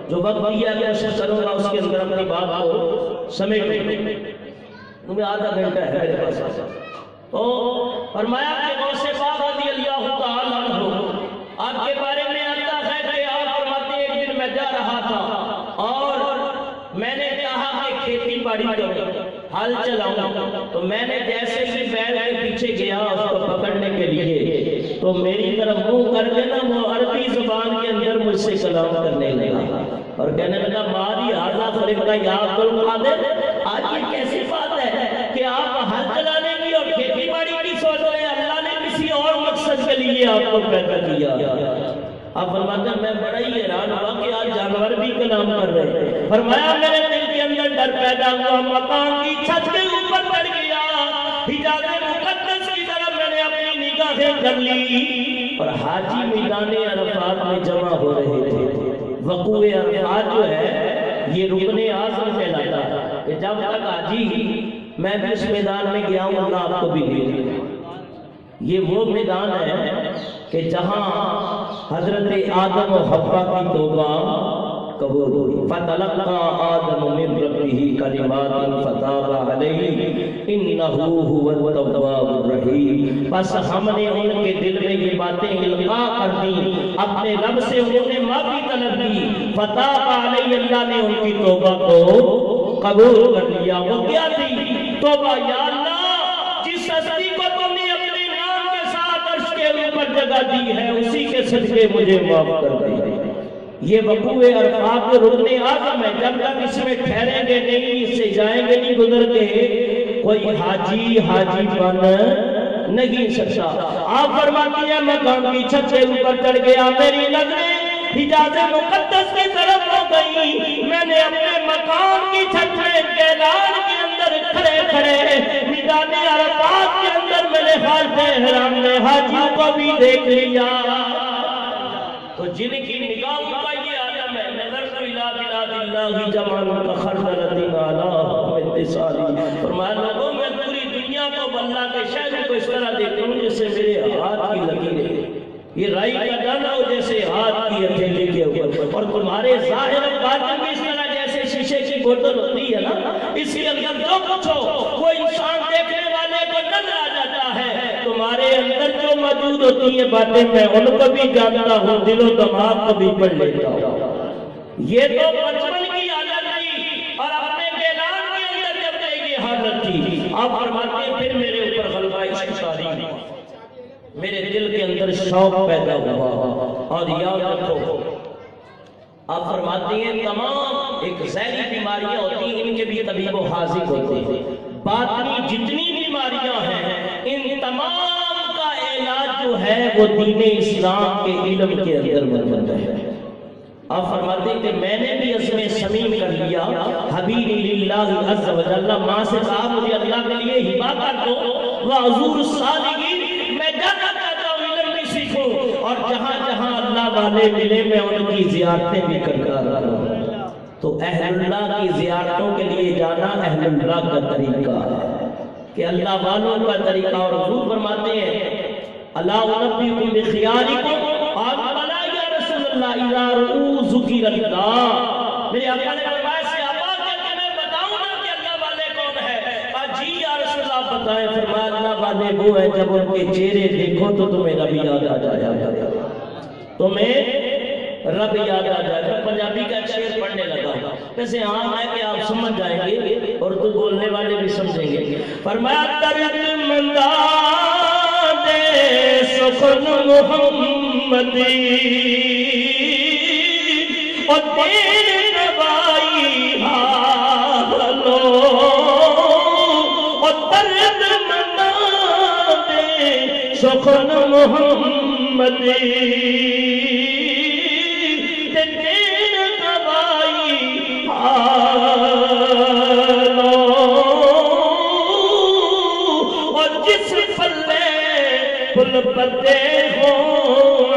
جو وقت دیا میں اسے کروں گا، اس کے اندر اپنی بات کو سمیٹ تمہیں آدھا گھنٹہ ہے میرے پاس۔ تو فرمایا کہ غوث پاک رضی اللہ تعالیٰ عنہ آپ کے بارے میں اللہ ہے کہ آپ فرماتے ایک دن میں جا رہا تھا اور میں نے کہا کہ کھیتی باڑی کروں، حل چلاؤں، تو میں نے جیسے ہی بیل کے پیچھے گیا اس کو پکڑنے کے لیے، تو تو میری طرف منہ کر کے نا وہ عربی زبان کے اندر مجھ سے کلام کرنے لگا اور کہنے لگا ماری آزا فرقہ یا عبد القادر، آج یہ کیسی بات ہے کہ آپ ہل چلانے کی اور کھیتی باڑی کی سوچ رہے ہیں؟ اللہ نے کسی اور مقصد کے لیے آپ کو پیدا کیا۔ آپ فرماتے ہیں میں بڑا ہی حیران ہوا کہ آج جانور بھی کلام کر رہے ہیں۔ فرمایا میرے دل کے اندر ڈر پیدا ہوا، مکان کی چھت کے اوپر چڑھ گیا، حجاز مقدس کی طرف میں نے اپنی نگاہیں کر لی اور حاجی میدان عرفات میں جمع ہو رہے تھے۔ وقوع عرفات جو ہے یہ رکن اعظم کہلاتا ہے کہ جب تک حاجی میں بھی اس میدان میں گیا ہوں اللہ آپ کو بھی دے دے۔ یہ وہ میدان ہے کہ جہاں حضرت آدم و حوا کی توبہ قبول ہوئی۔ فَتَلَقَّى آدَمُ مِن رَّبِّهِ كَلِمَاتٍ فَتَابَ عَلَيْهِ إِنَّهُ هُوَ التَّوَّابُ الرَّحِيمُ۔ بس ہم نے ان کے دل میں یہ باتیں القاء کر دی، اپنے رب سے انہوں نے معافی طلب کی، فَتَابَ عَلَيْهِ، اللہ نے ان کی توبہ کو قبول کر لیا۔ وہ کیا تھی توبہ؟ یا اللہ جس ہستی کو تم نے اپنے نام کے ساتھ عرش کے اوپر جگہ دی ہے اسی کے صدقے مجھے معاف کر دے۔ یہ وقوع عرفات کے رکن اعظم ہے، جب تک اس میں ٹھہریں گے نہیں، اس سے جائیں گے نہیں گزر کے، کوئی حاجی بن نہیں سکتا۔ آپ فرماتی ہیں مقام کی چھت سے اوپر چڑھ گیا، میری نظریں حجاز مقدس کی طرف ہو گئی، میں نے اپنے مقام کی چھت میں کیلان کے اندر کھڑے کھڑے میدان عرفات کے اندر میرے حاجی احرام نے حاجیوں کو بھی دیکھ لیا۔ تو جن کی نگاہوں کا یہ عالم ہے، نظرت الی بلاد اللہ جمال خردلۃ علی اتصالی، فرمایا لوگوں میں پوری دنیا کو اللہ کے شہر کو اس طرح دیکھتا ہوں جیسے میرے ہاتھ کی لکیریں، یہ رائی کا دانا ہو جیسے ہاتھ کی ہتھیلی کے اوپر، اور تمہارے ظاہر باطن بھی اس طرح جیسے شیشے کی بوتل ہوتی ہے نا، اس کے اندر جو کچھ ہو وہ انسان دیکھنے والے کو نظر آ جاتا ہے، تمہارے اندر جو موجود ہوتی ہیں باتیں میں ان کو بھی جانتا ہوں، دل و دماغ کو بھی پڑھ لیتا ہوں۔ یہ تو بچپن کی حالت تھی اور اپنے کیلان کے اندر جب یہ حالت تھی، آپ فرماتے ہیں پھر میرے اوپر غلبہ عشق طاری، میرے دل کے اندر شوق پیدا ہوا۔ اور یاد رکھو آپ فرماتے ہیں تمام ایک ذہنی بیماریاں ہوتی ہیں ان کے بھی طبیب و حاذق ہوتے ہیں، باطنی جتنی بیماریاں ہیں ان تمام کا علاج جو ہے وہ دین اسلام کے علم کے اندر موجود ہے۔ آپ فرماتے ہیں کہ میں نے بھی عزم صمیم کر لیا، حبیب للہ عز و جل، ماں سے کہا مجھے اللہ کے لیے ہبہ کر دو، وحضور الصالحین، میں جانا چاہتا ہوں علم بھی سیکھوں، اور جہاں جہاں اللہ والے ملے میں ان کی زیارتیں بھی کرتا رہا۔ تو اہل اللہ کی زیارتوں کے لیے جانا اہل اللہ کا طریقہ ہے کہ اللہ والوں کا طریقہ، اور حضور فرماتے ہیں اللہ انبئکم بخیارکم، اور بلا یا رسول اللہ اذا رؤوا ذکر اللہ، میرے آقا نے فرمایا صحابہ کہ میں بتاؤں نا کہ اللہ والے کون ہے؟ جی یا رسول اللہ بتائیں۔ فرمایا اللہ والے وہ ہیں جب ان کے چہرے دیکھو تو تمہیں رب یاد آ جایا کرے، تمہیں رب یاد آ جائے گا۔ پنجابی کا ایک شعر پڑھنے لگا، ویسے عام ہے کہ آپ سمجھ جائیں گے اور اردو بولنے والے بھی سمجھیں گے۔ فرمایا درد مندہ دے سخن محمدی اور دین نوائی حالو، اور درد مندہ دے سخن محمدی پھل پتے ہوں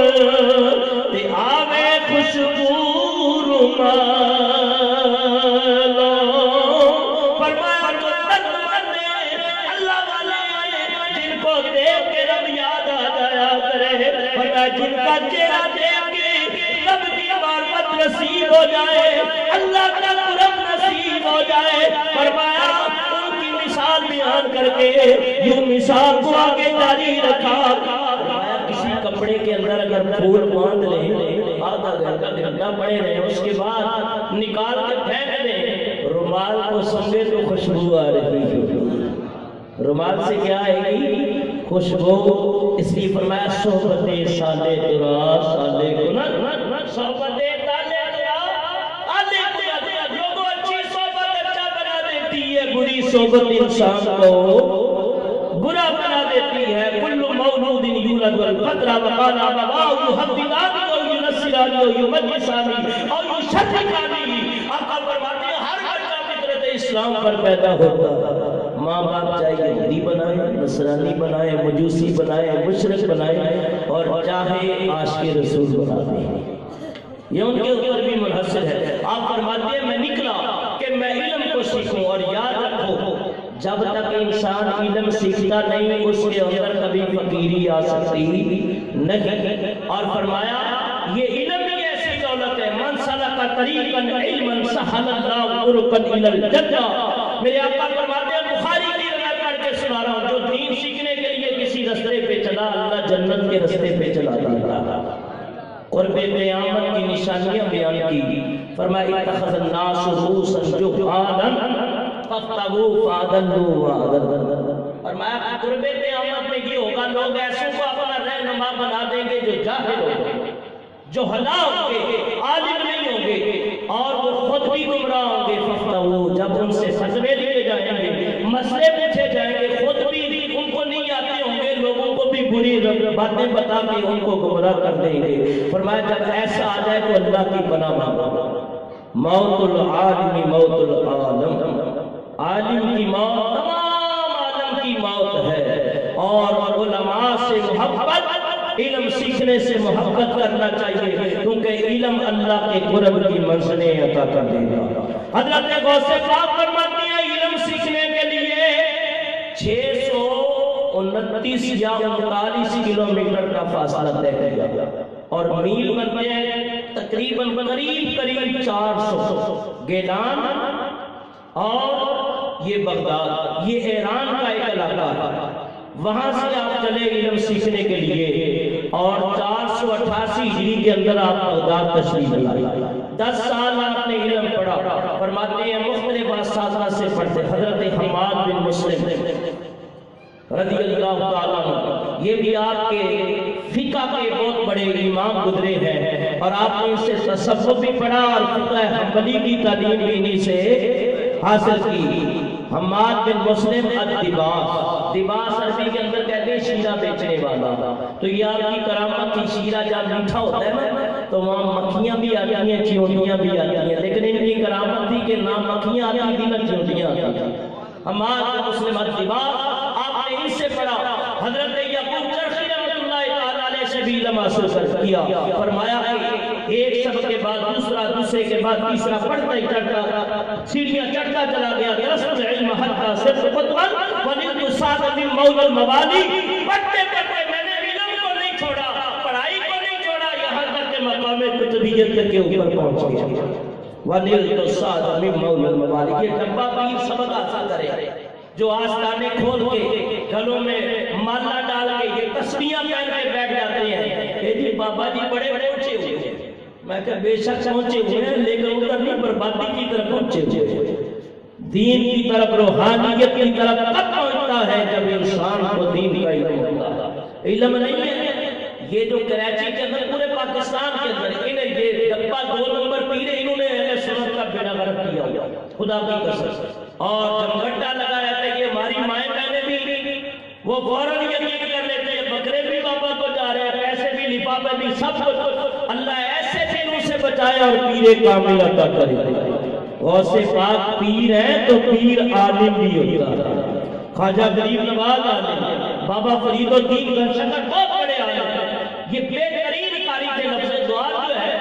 تے آوے خوشبو رومالو، فرمایا جو تن منے اللہ والے جن کو دیکھ کے رب یاد آ جایا کرے، فرمایا جن کا چہرہ دیکھ کے رب کی معرفت نصیب ہو جائے، اللہ کا قرب نصیب ہو جائے۔ فرمایا ان کی مثال بیان کر کے یوں مثال کو آگے جاری رکھا، کسی کپڑے کے اندر اگر پھول باندھ لیں آدھا گھنٹہ پڑے رہے، اس کے بعد نکال کے پھینک دیں، رومال کو سنگے تو خوشبو آ رہی ہے، رومال سے کیا آئے گی؟ خوشبو، اس لیے فرمایا صحبت سالے ترا سالے گنر، صحبت تالے ترا آلے گنر، جو وہ اچھی صحبت اچھا بنا دیتی ہے، بری صحبت انسان کو برا بنا دیتی ہے۔ کل مولود یولد والفطرہ وقال ابواہ یحودانہ او ینصرانہ او یمجسانہ او یشرکانہ۔ آقا فرماتے ہیں ہر بچہ فطرت اسلام پر پیدا ہوتا ہے، ماں باپ چاہے یہودی بنائے، نصرانی بنائے، مجوسی بنائے، مشرک بنائے، اور چاہے عاشق رسول بنا دیں، یہ ان کے اوپر بھی منحصر ہے۔ آپ فرماتے ہیں میں نکلا کہ میں علم کو سیکھوں، اور یاد رکھو جب تک انسان علم سیکھتا نہیں اس کے اندر کبھی فقیری آ سکتی نہیں۔ اور فرمایا یہ علم ہی ایسی دولت ہے، من سلک طریقا علما سہل اللہ طرقا الی الجنہ۔ میرے آقا فرماتے ہیں بخاری کی روایت پڑھ کے سنا رہا ہوں، جو دین سیکھنے کے لیے کسی رستے پہ چلا اللہ جنت کے رستے پہ چلا دیتا۔ قرب قیامت کی نشانیاں بیان کی، فرمایا اتخذ الناس رؤوسا جہالا فافتغوا فاضلوا واضلوا۔ فرمایا قرب قیامت میں یہ ہوگا، لوگ ایسوں کو اپنا رہنما بنا دیں گے جو جاہل ہوں گے، جو ہلاک ہوں گے، عالم نہیں ہوں گے، اور وہ خود بھی گمراہ ہوں گے۔ فافتغوا، جب ان سے فتوے دیے جائیں گے، مسئلے پوچھے جائیں گے، خود بھی ان کو نہیں آتے ہوں گے، لوگوں کو بھی بری باتیں بتا کے ان کو گمراہ کر دیں گے۔ فرمایا جب ایسا آ جائے تو اللہ کی پناہ مانگو، موت العالم موت العالم، عالم کی موت تمام عالم کی موت ہے۔ اور علماء سے محبت، علم سیکھنے سے محبت کرنا چاہیے، کیونکہ علم اللہ کے قرب کی منزلیں عطا کر دے گا۔ حضرت غوث پاک فرماتی ہیں علم سیکھنے کے لیے 629 یا 39 کلومیٹر کا فاصلہ طے کیا، اور میل بنتے ہیں تقریباً قریب 400۔ گیلان اور یہ بغداد، یہ ایران کا ایک علاقہ ہے، وہاں سے آپ چلے علم سیکھنے کے لیے، اور 488 ہجری کے اندر آپ بغداد تشریف لائے۔ 10 سال آپ نے علم پڑھا۔ فرماتے ہیں مختلف اساتذہ سے پڑھتے، حضرت حماد بن مسلم رضی اللہ تعالیٰ عنہ، یہ بھی آپ کے فقہ کے بہت بڑے امام گزرے ہیں، اور آپ نے ان سے تصوف بھی پڑھا اور فقہ حنبلی کی تعلیم بھی انہی سے حاصل کی۔ حماد بن مسلم الدباس، دباس عربی کے اندر کہتے ہیں شیرہ بیچنے والا، تو یہ آپ کی کرامت کی، شیرہ جب میٹھا ہوتا ہے نا تو وہاں مکھیاں بھی آتی ہیں، چیونٹیاں بھی آتی ہیں، لیکن ان کی کرامت تھی کہ نہ مکھیاں آتی تھی نہ چیونٹیاں آتی تھی۔ حماد بن مسلم الدباس، آپ نے ان سے پڑھا۔ حضرت یعقوب چرخی رحمۃ اللہ تعالیٰ علیہ سے بھی علم حاصل کیا۔ فرمایا ایک سبق کے بعد دوسرا، دوسرے کے بعد تیسرا، پڑھتا ہی چڑھتا سیڑھیاں چڑھتا چلا گیا۔ درست علم حتی صرف خطوہ ونلت سعد من مولا الموالی، پڑھتے پڑھتے میں نے علم کو نہیں چھوڑا، پڑھائی کو نہیں چھوڑا، یہاں تک کہ مقام قطبیت کے اوپر پہنچ گیا۔ ونلت سعد من مولا الموالی، یہ ڈبہ پیر سبق حاصل کرے جو آستانے کھول کے گلوں میں مالا ڈال کے یہ تسبیحاں پہن کے بیٹھ جاتے ہیں، اے جی بابا جی بڑے پہنچے ہوئے ہیں۔ میں کہا بے شک پہنچے ہوئے ہیں، لیکن ادھر نہیں بربادی کی طرف پہنچے ہوئے ہیں۔ دین کی طرف، روحانیت کی طرف کب پہنچتا ہے؟ جب انسان کو دین کا علم ہوتا ہے۔ علم نہیں ہے یہ جو کراچی کے اندر، پورے پاکستان کے اندر انہیں یہ ڈبہ 2 نمبر پیرے، انہوں نے اہل سنت کا بیڑا غرق کیا ہوا خدا کی قسم، اور جب گھٹا لگا رہتا ہے یہ ہماری مائیں بہنیں بھی وہ فوراً یقین کر لیتے ہیں، بکرے بھی بابا کو جا رہے ہیں، پیسے بھی لفافے بھی سب کچھ، اللہ ایسے دنوں سے بچائے اور پیرے کامل عطا کرے۔ غوث پاک پیر ہیں تو پیر عالم بھی ہوتا ہے۔ خواجہ غریب نواز عالم ہے، بابا فرید الدین گنشکر بہت بڑے عالم ہیں۔ یہ بہترین قاری کے لفظ دعا جو ہے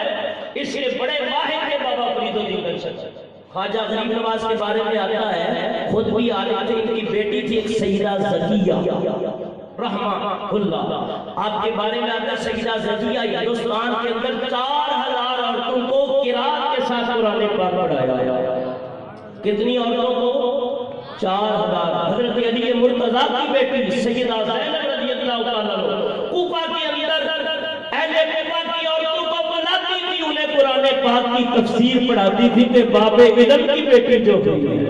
اس کے بڑے واحد کے بابا فرید الدین گنشکر۔ خواجہ غریب نواز کے بارے میں آتا ہے خود بھی عالم تھے، ان کی بیٹی تھی ایک سیدہ زکیہ رحمہ اللہ، آپ کے بارے میں آتا ہے سیدہ زکیہ ہندوستان کے اندر 4000 عورتوں کو قرات کے ساتھ قرآن پاک پڑھایا۔ کتنی عورتوں کو؟ 4000۔ حضرت علی مرتضیٰ کی بیٹی سیدہ زینب رضی اللہ تعالیٰ عنہ کوفہ کے اندر اہل کوفہ کی عورتوں کو بلاتی تھی، انہیں قرآن پاک کی تفسیر پڑھاتی تھی کہ باب علم کی بیٹی جو ہوئی ہے۔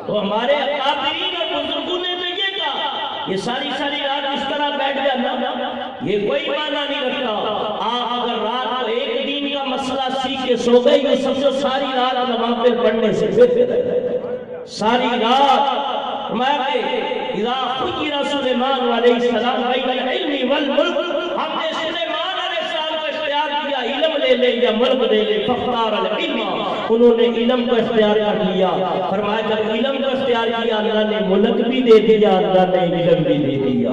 تو ہمارے اکابرین اور بزرگوں نے تو یہ کہا یہ ساری ساری رات اس طرح بیٹھ جانا یہ کوئی معنی نہیں رکھتا۔ آپ اگر رات کو ایک دن کا مسئلہ سیکھ کے سو گئے یہ سمجھو ساری رات نوافل پڑھنے سے بہتر ہے۔ ساری رات فرمایا کہ اذا خیر سلیمان علیہ السلام بین العلم والملک، ہم نے سلیمان علیہ السلام کو اختیار کیا علم لے لے یا ملک دے لے، فاختار العلم، انہوں نے علم کو اختیار کر لیا۔ فرمایا جب علم کو اختیار کیا اللہ نے ملک بھی دے دیا، اللہ نے علم بھی دے دیا۔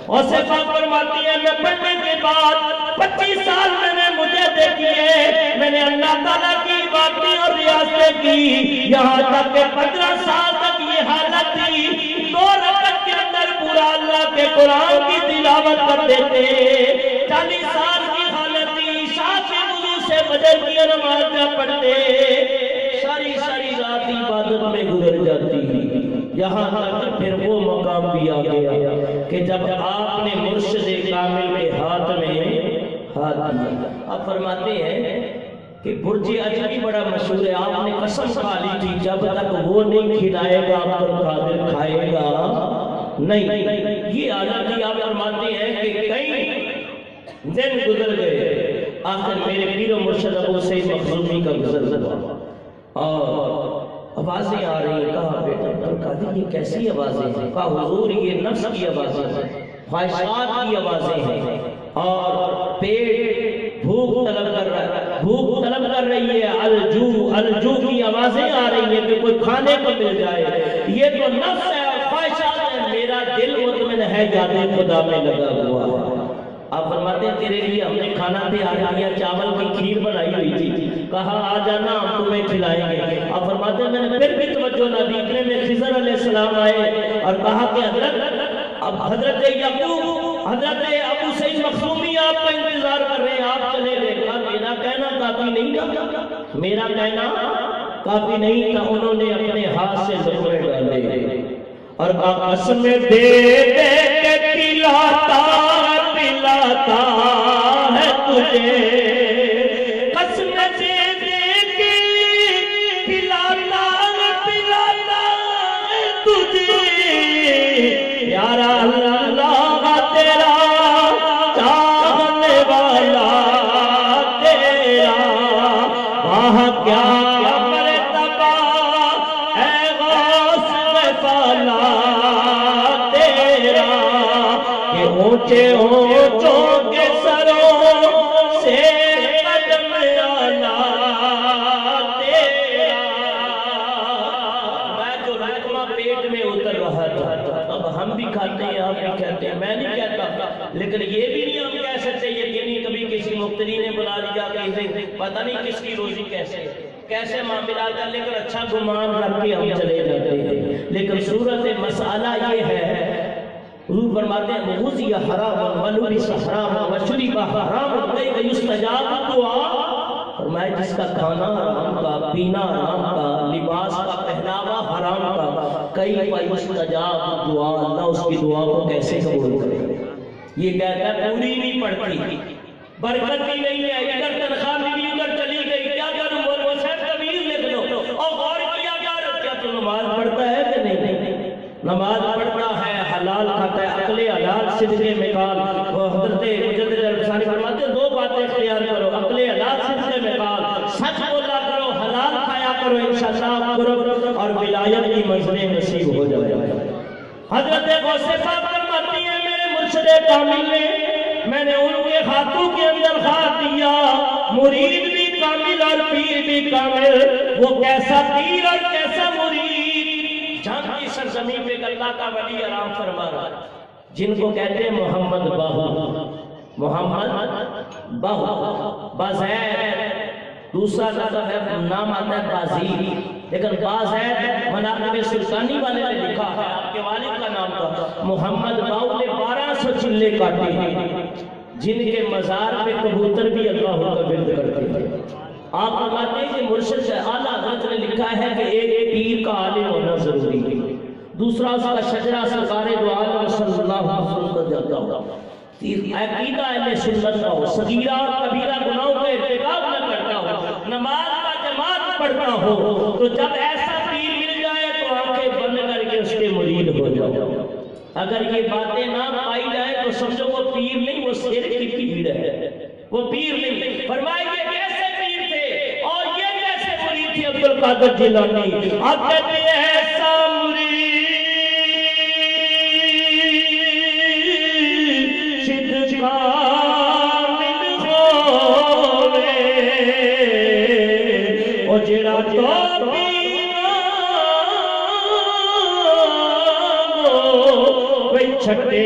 اور سے پاک فرماتی ہے میں پڑھنے کے بعد 25 سال میں نے مجھے دیکھیے، میں نے اللہ تعالیٰ کی باتیں اور ریاضتیں کی، یہاں تک کہ 15 سال تک یہ حالت تھی 2 رکعت کے اندر پورا اللہ کے قرآن کی تلاوت کرتے تھے۔ 40 سال کی حالت تھی، عشاء کے وضو سے فجر کی نماز نہ پڑھتے، ساری ساری رات عبادت میں گزر جاتی۔ یہاں تک پھر وہ مقام بھی آ گیا کہ جب آپ نے مرشد کامل کے ہاتھ میں ہاتھ دیا۔ آپ فرماتے ہیں کہ برج عجمی بڑا مشہور ہے، آپ نے قسم کھا لی تھی جب تک وہ نہیں کھلائے گا عبد القادر کھائے گا نہیں۔ یہ حالت ہی آپ فرماتے ہیں کہ کئی دن گزر گئے، آخر میرے پیر و مرشد ابو سعید مخزومی کا گزر ہوا اور آوازیں آ رہی ہیں۔ کہا بیٹا عبدالقادر یہ کیسی آوازیں ہیں؟ کہا حضور یہ نفس کی آوازیں ہیں، خواہشات کی آوازیں ہیں، اور پیٹ بھوک طلب کر رہی ہے، الجو کی آوازیں آ رہی ہیں کہ کوئی کھانے کو مل جائے۔ یہ تو نفس ہے اور خواہشات ہے، میرا دل مطمئن ہے یاد خدا میں لگا ہوا ہے۔ آپ فرماتے ہیں تیرے لیے ہم نے کھانا تیار کیا، چاول کی کھیر بنائی ہوئی تھی، کہا آ جانا ہم تمہیں کھلائیں گے۔ آپ فرماتے ہیں میں نے پھر بھی توجہ نہ دی، اتنے میں خضر علیہ السلام آئے اور کہا کہ حضرت یعقوب، حضرت ابو سعید مخزومی آپ کا انتظار کر رہے ہیں، آپ چلے گئے۔ کہا میرا کہنا کافی نہیں تھا، میرا کہنا کافی نہیں تھا۔ انہوں نے اپنے ہاتھ سے لقمے ڈالے اور کہا قسم دے دے کے پلاتا ہے تجھے، قسم دے دے کے پلاتا ہے تجھے، پیارا اللہ تیرا چاہنے والا تیرا، وہاں کیا کیا مرتبہ اے غوث غفالا تیرا، کہ اونچے اونچوں کے سروں سے قدم آنا تیرا۔ میں جو لقمہ پیٹ میں اتر رہا تھا، اب ہم بھی کھاتے ہیں آپ بھی کہتے ہیں، میں نہیں کہتا، لیکن یہ بھی نہیں ہم کہہ سکتے یقینی کبھی کسی مفتری نے بلا لیا کہ پتہ نہیں کس کی روزی کیسے معاملات ہے، لیکن اچھا گمان رکھ کے ہم چلے جاتے ہیں۔ لیکن صورت مسئلہ یہ ہے، حضور فرماتے ہیں غذی حرام ولبس حرام وشرب حرام غیر یستجاب دعا، فرمایا جس کا کھانا حرام کا، پینا حرام کا، لباس کا پہناوا حرام کا، کیف یستجاب دعا، اللہ اس کی دعا کو کیسے قبول کرے۔ یہ کہتا ہے پوری نہیں پڑتی، برکت بھی نہیں ہے، ادھر تنخواہ ملی ادھر چلی گئی، کیا کروں وہ صرف طویل لکھ لو، اور غور کیا کیا تو نماز پڑھتا ہے کہ نہیں؟ نماز پڑھتا ہے، حلال کھاتا ہے، عقل حلال صدقے مقال، وہ حضرت مجدد الفسانی فرماتے ہیں 2 باتیں اختیار کرو، عقل حلال صدقے مقال، سچ بولا کرو، حلال کھایا کرو، انشاءاللہ کرو اور ولایت کی منزلیں نصیب ہو جائے۔ حضرت غوث پاک فرماتی ہیں میرے مرشد کامل نے، میں نے ان کے ہاتھوں کے اندر ہاتھ دیا، مرید بھی کامل اور پیر بھی کامل، وہ کیسا پیر اور کیسا مرید، جہاں کی سرزمین پہ اللہ کا ولی آرام فرما رہا، جن کو کہتے ہیں محمد باہو بازید، دوسرا لقب ہے، نام آتا ہے بازید، لیکن بازید مناقب سلطانی والے نے لکھا ہے، آپ کے والد کا نام تھا محمد باہو نے 1200 چلے کاٹے ہیں، جن کے مزار پہ کبوتر بھی اللہ کا ورد کرتے ہیں۔ آپ فرماتے ہیں کہ مرشد اعلیٰ حضرت نے لکھا ہے کہ ایک پیر کا عالم ہونا ضروری ہے، دوسرا اس کا شجرہ سرکار دو عالم صلی اللہ علیہ وسلم کا جاتا ہو، عقیدہ اہل سنت کا ہو، صغیرہ اور کبیرہ گناہوں کا ارتکاب نہ کرتا ہو، نماز کا جماعت پڑھتا ہو، تو جب ایسا پیر مل جائے تو آنکھیں بند کر کے اس کے مرید ہو جاؤ۔ اگر یہ باتیں نہ پائی جائیں تو سمجھو وہ پیر نہیں، وہ سر کی پیر ہے، وہ پیر نہیں۔ فرمائے یہ کیسے پیر تھے اور یہ کیسے مرید تھے عبد القادر جیلانی؟ آپ کہتے ہیں ایسا مرید شد کامل ہووے او جڑا تو چھٹے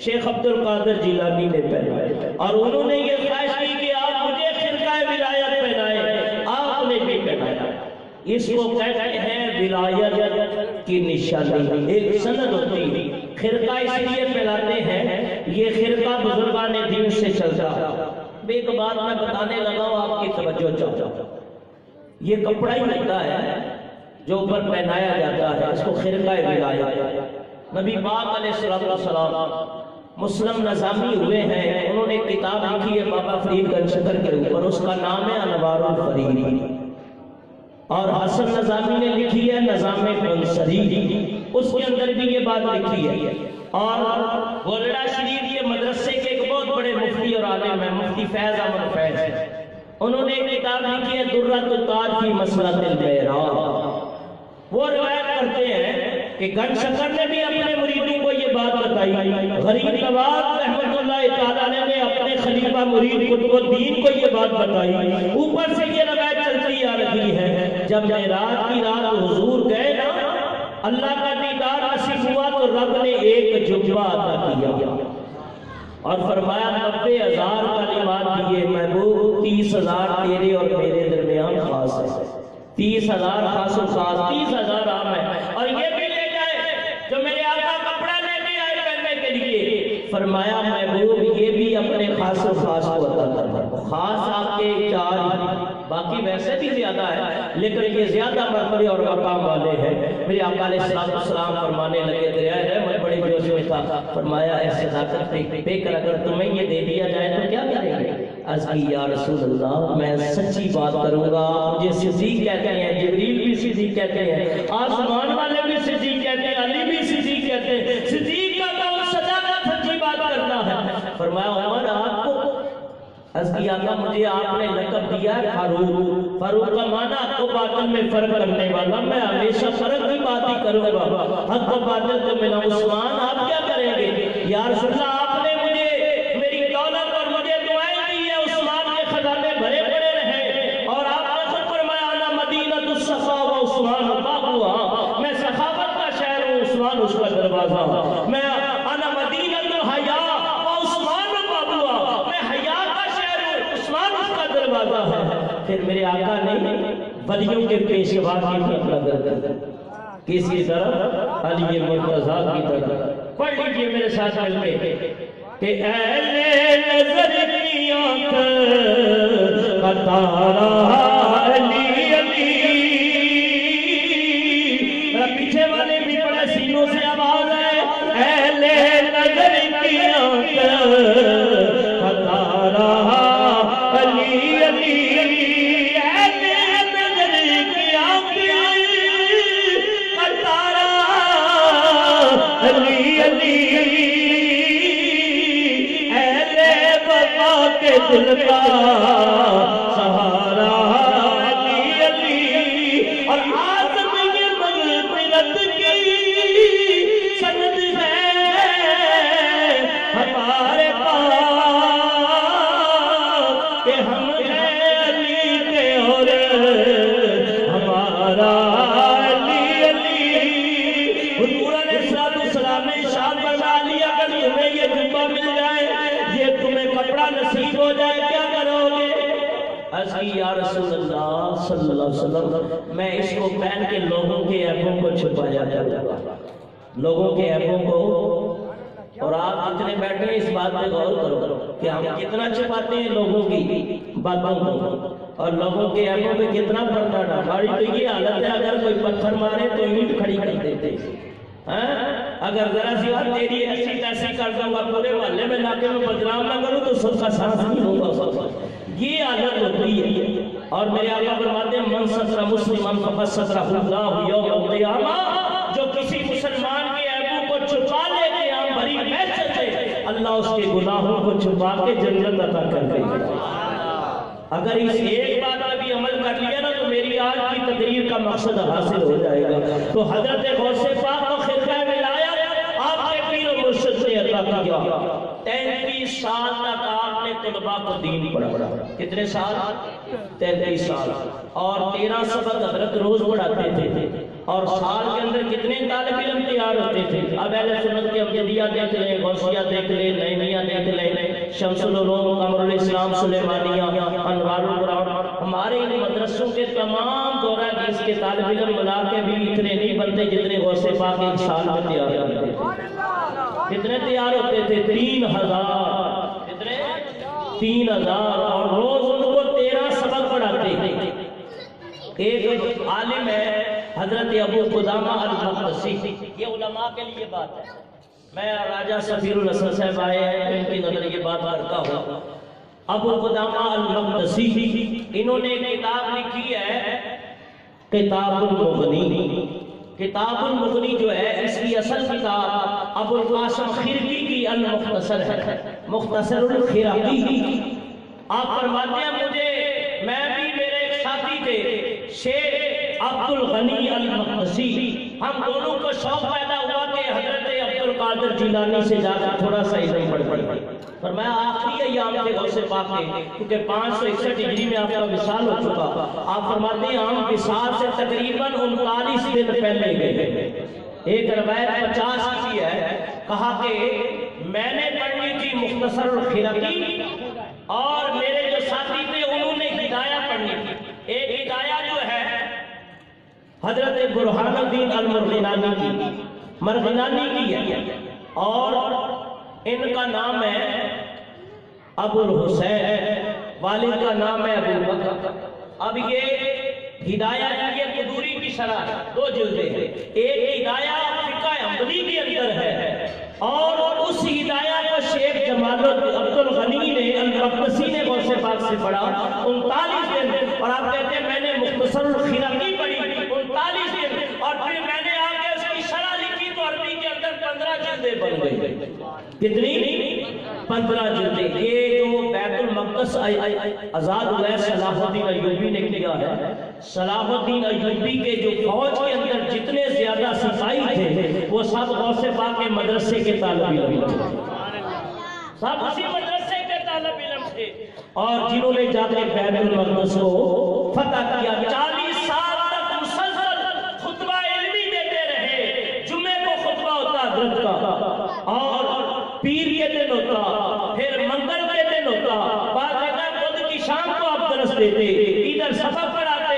شیخ عبد القادر جیلانی نے پہنائے اور انہوں نے یہ خواہش کی کہ آپ مجھے خرقہ ولایت پہنائے، آپ نے بھی پہنایا۔ اس کو کہتے ہیں ولایت کی نشانی، ایک سند ہوتی ہے۔ خرقہ اس لیے پہناتے ہیں، یہ خرقہ بزرگان دین سے چلتا۔ ایک بات میں بتانے لگا ہوں، آپ کی توجہ چاہتا۔ یہ کپڑا ہی ہوتا ہے جو اوپر پہنایا جاتا ہے، اس کو خرقہ ولایت۔ نبی پاک علیہ السلام مسلم نظامی ہوئے ہیں، انہوں نے کتاب لکھی ہے بابا فرید گنجشکر کے اوپر، اس کا نام ہے انوار الفرید، اور حسن نظامی نے لکھی ہے نظام منصری، اس کے اندر بھی یہ بات لکھی ہے۔ اور گولڑا شریف یہ مدرسے کے ایک بہت بڑے مفتی اور عالم ہیں، مفتی فیض احمد فیض، انہوں نے ایک کتاب لکھی ہے درۃ التاج فی مسئلۃ المعراج۔ وہ روایت کرتے ہیں کہ گنجشکر نے بھی اپنے مریدوں کو یہ بات بتائی، غریب نواز رحمت اللہ تعالیٰ نے اپنے خلیفہ مرید قطب الدین کو یہ بات بتائی۔ اوپر سے یہ روایت چلتی آ رہی ہے، جب معراج کی رات حضور گئے نا، اللہ کا دیدار نصیب ہوا تو رب نے ایک جبہ عطا کیا اور فرمایا 90,000 کلمات دیے، محبوب 30,000 تیرے اور میرے درمیان خاص ہے، 30,000 خاص و خاص، 30,000 عام ہے، اور یہ بھی لے جائے جو میرے آقا کپڑا لے کے آئے پہننے کے لیے۔ فرمایا محبوب یہ بھی اپنے خاص و خاص کو عطا کرتا، خاص آپ کے 4، باقی ویسے بھی زیادہ ہے لیکن یہ زیادہ مرتبے اور مقام والے ہیں۔ میرے آقا علیہ السلام فرمانے لگے، دریائے رحمت بڑی جوش میں تھا، فرمایا اے صداقت پہ کر اگر تمہیں یہ دے دیا جائے تو کیا کریں گے؟ عرض کی یا رسول اللہ میں سچی بات کروں گا، مجھے صدیق کہتے ہیں، جبریل بھی صدیق کہتے ہیں، آسمان والے بھی صدیق کہتے ہیں، علی بھی صدیق کہتے ہیں، صدیق کا کام صداقت سچی بات کرنا ہے۔ فرمایا عمر آپ کو، عرض کی آقا مجھے آپ نے لقب دیا ہے فاروق، فاروق کا معنی حق و باطل میں فرق کرنے والا، میں ہمیشہ فرق کی بات ہی کروں گا، حق و باطل تو میرا عثمان آپ کیا کریں گے؟ یا رسول اللہ آپ نے مجھے میری دولت اور مجھے دعائیں دی ہے، عثمان کے خزانے بھرے پڑے رہے، اور آپ نے خود فرمایا انا مدینۃ الصفا و عثمان بابها، میں سخاوت کا شہر ہوں، عثمان اس کا دروازہ، میں انا مدینۃ الحیا و عثمان بابها، میں حیا کا شہر ہوں، عثمان اس کا دروازہ ہے۔ پھر میرے آقا نے ولیوں کے پیشوا کی طرف نظر دی، کسی طرح علی مرتضیٰ کی طرف۔ پڑھ لیجئے میرے ساتھ مل کے کہ اہل نظر کی آنکھ کا تارا علی علی، پیچھے والے بھی بڑے سینوں سے آواز ہے، اہل نظر کی دل کا سہارا علی علی، اور آزم یہ مغفرت کی سند ہے ہمارے پاس کہ ہم ہیں علی کے اور ہمارا علی علی۔ حضور علیہ السلام نے ارشاد فرما لیا اگر تمہیں یہ جبہ مل جائے، یہ تمہیں کپڑا نصیب ہو جائے، کیا کرو گے؟ عرض کی یا رسول اللہ صلی اللہ علیہ وسلم میں اس کو پہن کے لوگوں کے عیبوں کو چھپایا جاتا گا، لوگوں کے عیبوں کو۔ اور آپ جتنے بیٹھے ہیں اس بات پہ غور کرو کہ ہم کتنا چھپاتے ہیں لوگوں کی باتوں کو اور لوگوں کے عیبوں پہ کتنا پردہ ڈالتے ہیں۔ ہماری تو یہ حالت ہے اگر کوئی پتھر مارے تو اینٹ کھڑی کر دیتے ہیں، اگر ذرا سی بات تیری ایسی تیسی کر دوں گا پورے محلے میں علاقے میں بدنام نہ کروں تو سب کا سانس نہیں ہوگا، یہ عادت ہوتی ہے۔ اور میرے آقا فرماتے ہیں من ستر مسلمان فقد سترہ اللہ یوم القیامہ، جو کسی مسلمان کے عیبوں کو چھپا لے قیام بھری محشر سے اللہ اس کے گناہوں کو چھپا کے جنت عطا کر دے گا۔ اگر اس ایک بات پر بھی عمل کر لیا نا تو میری آج کی تقریر کا مقصد حاصل ہو جائے گا۔ تو حضرت غوث پاک کو خلقہ ولایت آپ کے پیر و مرشد نے عطا کیا۔ 33 سال تک آپ نے طلباء کو دین پڑھا۔ کتنے سال؟ 33 سال۔ اور 13 سبق حضرت روز پڑھاتے تھے، اور سال کے اندر کتنے طالب علم تیار ہوتے تھے؟ اب اہل سنت کے امجدیہ دیکھ لیں، غوثیہ دیکھ لیں، نعیمیہ دیکھ لیں، شمس العلوم، قمر الاسلام، سلیمانیہ، انوار القرآن، ہمارے ان مدرسوں کے تمام دورہ حدیث کے طالب علم ملا کے بھی اتنے نہیں بنتے جتنے غوث پاک ایک سال میں تیار ہوتے تھے۔ کتنے تیار ہوتے تھے؟ 3000۔ کتنے؟ 3000، اور روز ان کو 13 سبق پڑھاتے تھے۔ ایک عالم ہے حضرت ابو قدامہ المقدسی، یہ علماء کے لیے بات ہے، میں راجہ سفیر الحسن صاحب آئے ہیں تو ان کی نظر یہ بات کرتا ہوں۔ ابو قدامہ المقدسی انہوں نے ایک کتاب لکھی ہے کتاب المغنی۔ کتاب المغنی جو ہے اس کی اصل کتاب ابو القاسم خرقی کی المختصر ہے، مختصر الخرقی۔ آپ فرماتے ہیں مجھے، میں بھی میرے ایک ساتھی تھے شیخ عبد الغنی المقدسی، ہم دونوں کو شوق پیدا ہوا کہ حضرت عبد القادر جیلانی سے جا کر تھوڑا سا علم پڑھیں۔ فرمایا آخری ایام تھے غوث پاک کے، کیونکہ 561 ہجری میں آپ کا وصال ہو چکا۔ آپ فرماتے ہیں ہم وصال سے تقریباً 39 دن پہلے گئے۔ ایک روایت 50 کی ہے، کہا کہ میں نے پڑھنی تھی مختصر الخرقی اور میرے جو ساتھی تھے انہوں نے ہدایہ پڑھنی تھی۔ ایک ہدایہ جو ہے حضرت برہان الدین مرغنانی کی ہے، اور ان کا نام ہے ابو الحسین، والد کا نام ہے ابو بکر۔ اب یہ ہدایہ یہ قدوری کی شرح 2 جلدیں ہیں، ایک ہدایہ فقہ حنبلی کے اندر ہے، اور اس ہدایہ کو شیخ جمال عبد الغنی نے المقدسی نے غوث پاک سے پڑھا 39 دن، اور آپ کہتے ہیں میں نے مختصر الخرقی پڑھی 39 دن، اور پھر میں نے آگے اس کی شرح لکھی تو عربی کے اندر 15 جلدیں بن گئی۔ کتنی؟ 15 جلدیں۔ یہ جو بیت المقدس آزاد ہوا ہے صلاح الدین ایوبی نے کیا ہے، صلاح الدین ایوبی کے جو فوج کے اندر جتنے زیادہ سپاہی تھے وہ سب غوث پاک کے مدرسے کے طالب علم تھے، سب اسی مدرسے کے طالب علم تھے، اور جنہوں نے جا کے بیت المقدس کو فتح کیا۔ 40 سال تک مسلسل خطبہ علمی دیتے رہے، جمعے کو خطبہ ہوتا حضرت کا، اور پیر کے دن ہوتا، پھر منگل کے دن ہوتا، بعض جگہ بدھ کی شام کو آپ درس دیتے، ادھر سبق پڑھاتے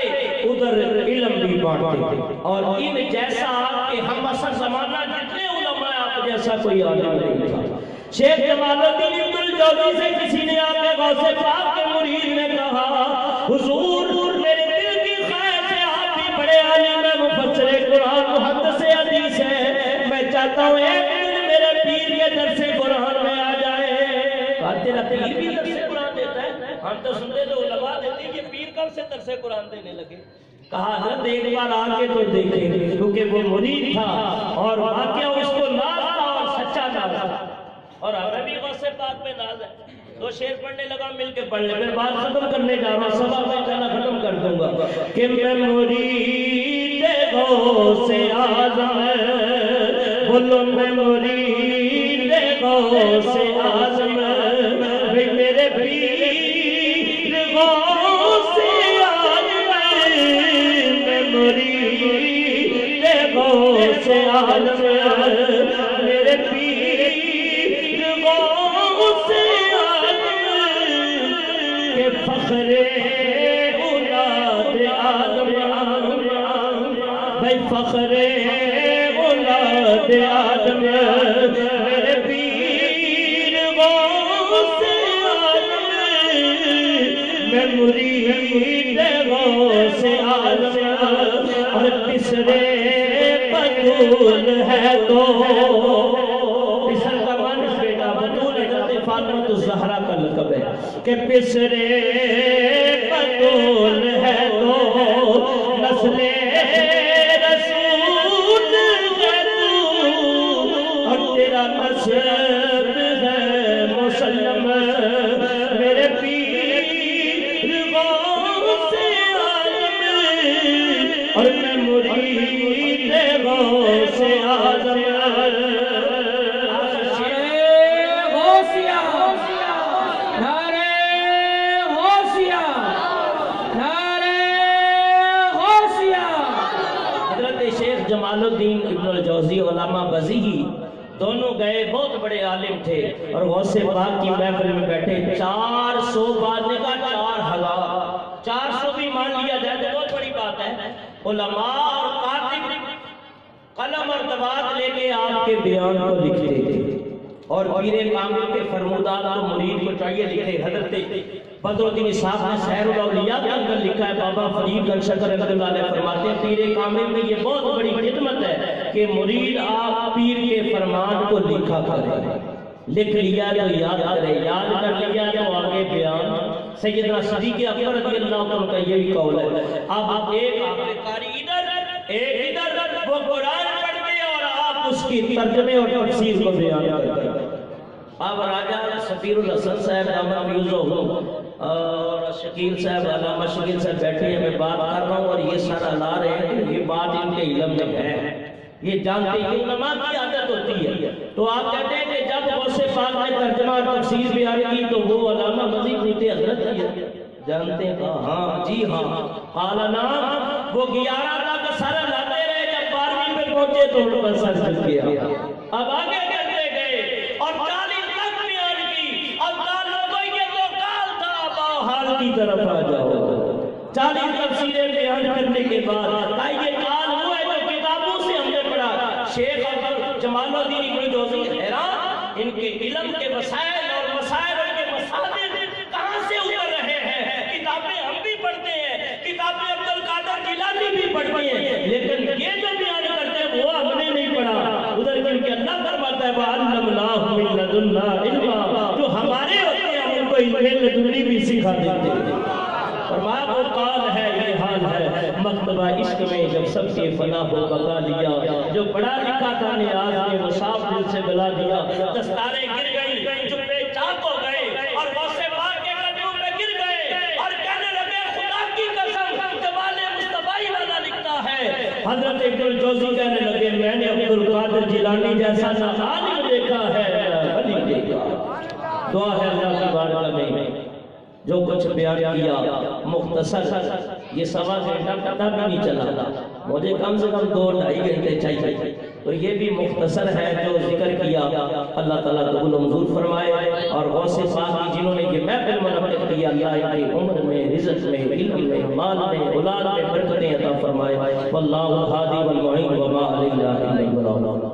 ادھر علم بھی بانٹتے، اور ان جیسا کہ ہم اثر زمانہ جتنے علماء آپ جیسا کوئی عالم نہیں تھا۔ شیخ جمال الدین ابن الجوزی سے کسی نے آ کے غوث پاک کے مرید نے کہا حضور میرے دل کی خواہش ہے آپ بھی بڑے عالم ہیں، مفسر قرآن محدث حدیث ہے، میں چاہتا ہوں ایک دن میرے پیر کے درس قرآن میں آ جائے۔ کہا تیرا پیر بھی درس قرآن دیتا ہے؟ ہم تو سنتے تو علماء دیتے ہیں کہ پیر کب سے درس قرآن دینے لگے؟ کہا حضرت ایک بار آ کے تو دیکھیں، کیونکہ وہ مرید تھا اور واقعہ اس کو ناز تھا اور سچا ناز تھا۔ اور ہمیں بھی غوث پاک پہ ناز ہے. تو شعر پڑھنے لگا, مل کے پڑھ لے. پھر بات ختم کرنے جا رہا ہوں, سبا میں کہنا ختم کر دوں گا کہ میں مرید غوث اعظم, بولو میں مرید غوث اعظم, میرے پیر غوث اعظم, میں مرید غوث اعظم, میرے پیر غوث کہ فخر اولاد آدم, بھائی فخر اولاد آدم, میرے پیر غوث آدم, میں مرید غوث آدم. اور تیسرے بطول ہے تو فاطمۃ الزہرا کا لقب ہے کہ پسرے بطول ہے تو نسل رسول ہے تو, اور تیرا نسب ہے مسلم, میرے پیر غوث اعظم, اور میں مرید غوث اعظم. جمال الدین ابن الجوزی علامہ بزیہی دونوں گئے, بہت بڑے عالم تھے, اور غوث پاک کی محفل میں بیٹھے. 400 بعد نے کہا 4000, 400 بھی مان لیا جائے تو بہت بڑی بات ہے. علماء اور کاتب قلم اور دوات لے کے آپ کے بیان کو لکھتے تھے, اور پیر کامل کے فرمودات کو مرید کو چاہیے لکھے. حضرت بدر الدین صاحب نے سیر الاولیاء کے اندر لکھا ہے, بابا فرید گنج شکر رحمۃ اللہ علیہ فرماتے ہیں پیر کامل میں یہ بہت بڑی خدمت ہے کہ مرید آپ پیر کے فرمان کو لکھا کرے. لکھ لیا تو یاد کرے, یاد کر لیا تو آگے بیان. سیدنا صدیق اکبر رضی اللہ عنہ کا یہ بھی قول ہے. اب ایک آپ کے قاری ادھر ایک ادھر, وہ قرآن پڑھتے اور آپ اس کی ترجمے اور تفسیر کو بیان کرتے ہیں. اب راجہ سفیر الحسن صاحب دامن بیوزو اور شکیل صاحب, علامہ شکیل صاحب بیٹھے ہیں, میں بات کر رہا ہوں اور یہ سارا لا رہے ہیں کہ یہ بات ان کے علم میں ہے, یہ جانتے ہیں. علماء کی عادت ہوتی ہے. تو آپ کہتے ہیں کہ جب غوث پاک نے ترجمہ اور تفسیر بیان کی تو وہ علامہ مزید پوچھتے حضرت کی جانتے ہیں؟ ہاں جی ہاں. قال نعم, وہ 11 تک سر لاتے رہے, جب 12ویں پہ پہنچے تو ان پر سر جھک گیا. اب آگے کرتے گئے اور 40 تک بیان کی. اب کال لوگوں یہ تو کال تھا, باؤ حال کی طرف آ جاؤ. 40 تفسیریں بیان کرنے کے بعد یہ کال ہوا ہے جو کتابوں سے ہم نے پڑھا. شیخ جمال الدین ابن الجوزی حیران, ان کے علم کے وسائل اور مسائل کے مصادر کہاں سے اتر رہے ہیں. کتابیں ہم بھی پڑھتے ہیں, کتابیں عبد القادر جیلانی بھی پڑھتی ہیں, لیکن یہ جو بیان کرتے ہیں وہ ہم نے نہیں پڑھا. ادھر کر کے اللہ فرماتا ہے وَعَلَّمْنَاهُ مِن لَدُنَّا عِلْمًا, جو ہمارے ہوتے ہیں ہم ان کو علم لدنی بھی سکھا دیتے ہیں. فرمایا وہ قال ہے, یہ حال ہے مکتبہ عشق میں جب سب کے فنا ہو بقا لیا. جو پڑھا لکھا تھا نیاز نے وہ صاف دل سے بلا دیا. دستاریں گر گئی, جبے چاک ہو گئے, اور غوث پاک کے قدموں پہ گر گئے, اور کہنے لگے خدا کی قسم جمال مصطفی والا لکھتا ہے. حضرت ابن الجوزی کہنے لگے میں نے عبد القادر جیلانی جیسا نہ عالم دیکھا ہے نہ ولی دیکھا. دعا ہے اللہ کی بارگاہ میں جو کچھ بیان کیا مختصر, یہ سوا گھنٹہ پتہ بھی نہیں چلا, مجھے کم سے کم 2-2.5 گھنٹے چاہیے. تو یہ بھی مختصر ہے جو ذکر کیا. اللہ تعالیٰ قبول و منظور فرمائے, اور غوث پاک کی جنہوں نے یہ محفل منعقد کیا, اللہ ان کی عمر میں, رزق میں, علم میں, مال میں, اولاد میں برکتیں عطا فرمائے. واللہ الہادی والمعین وما علینا الا البلاغ.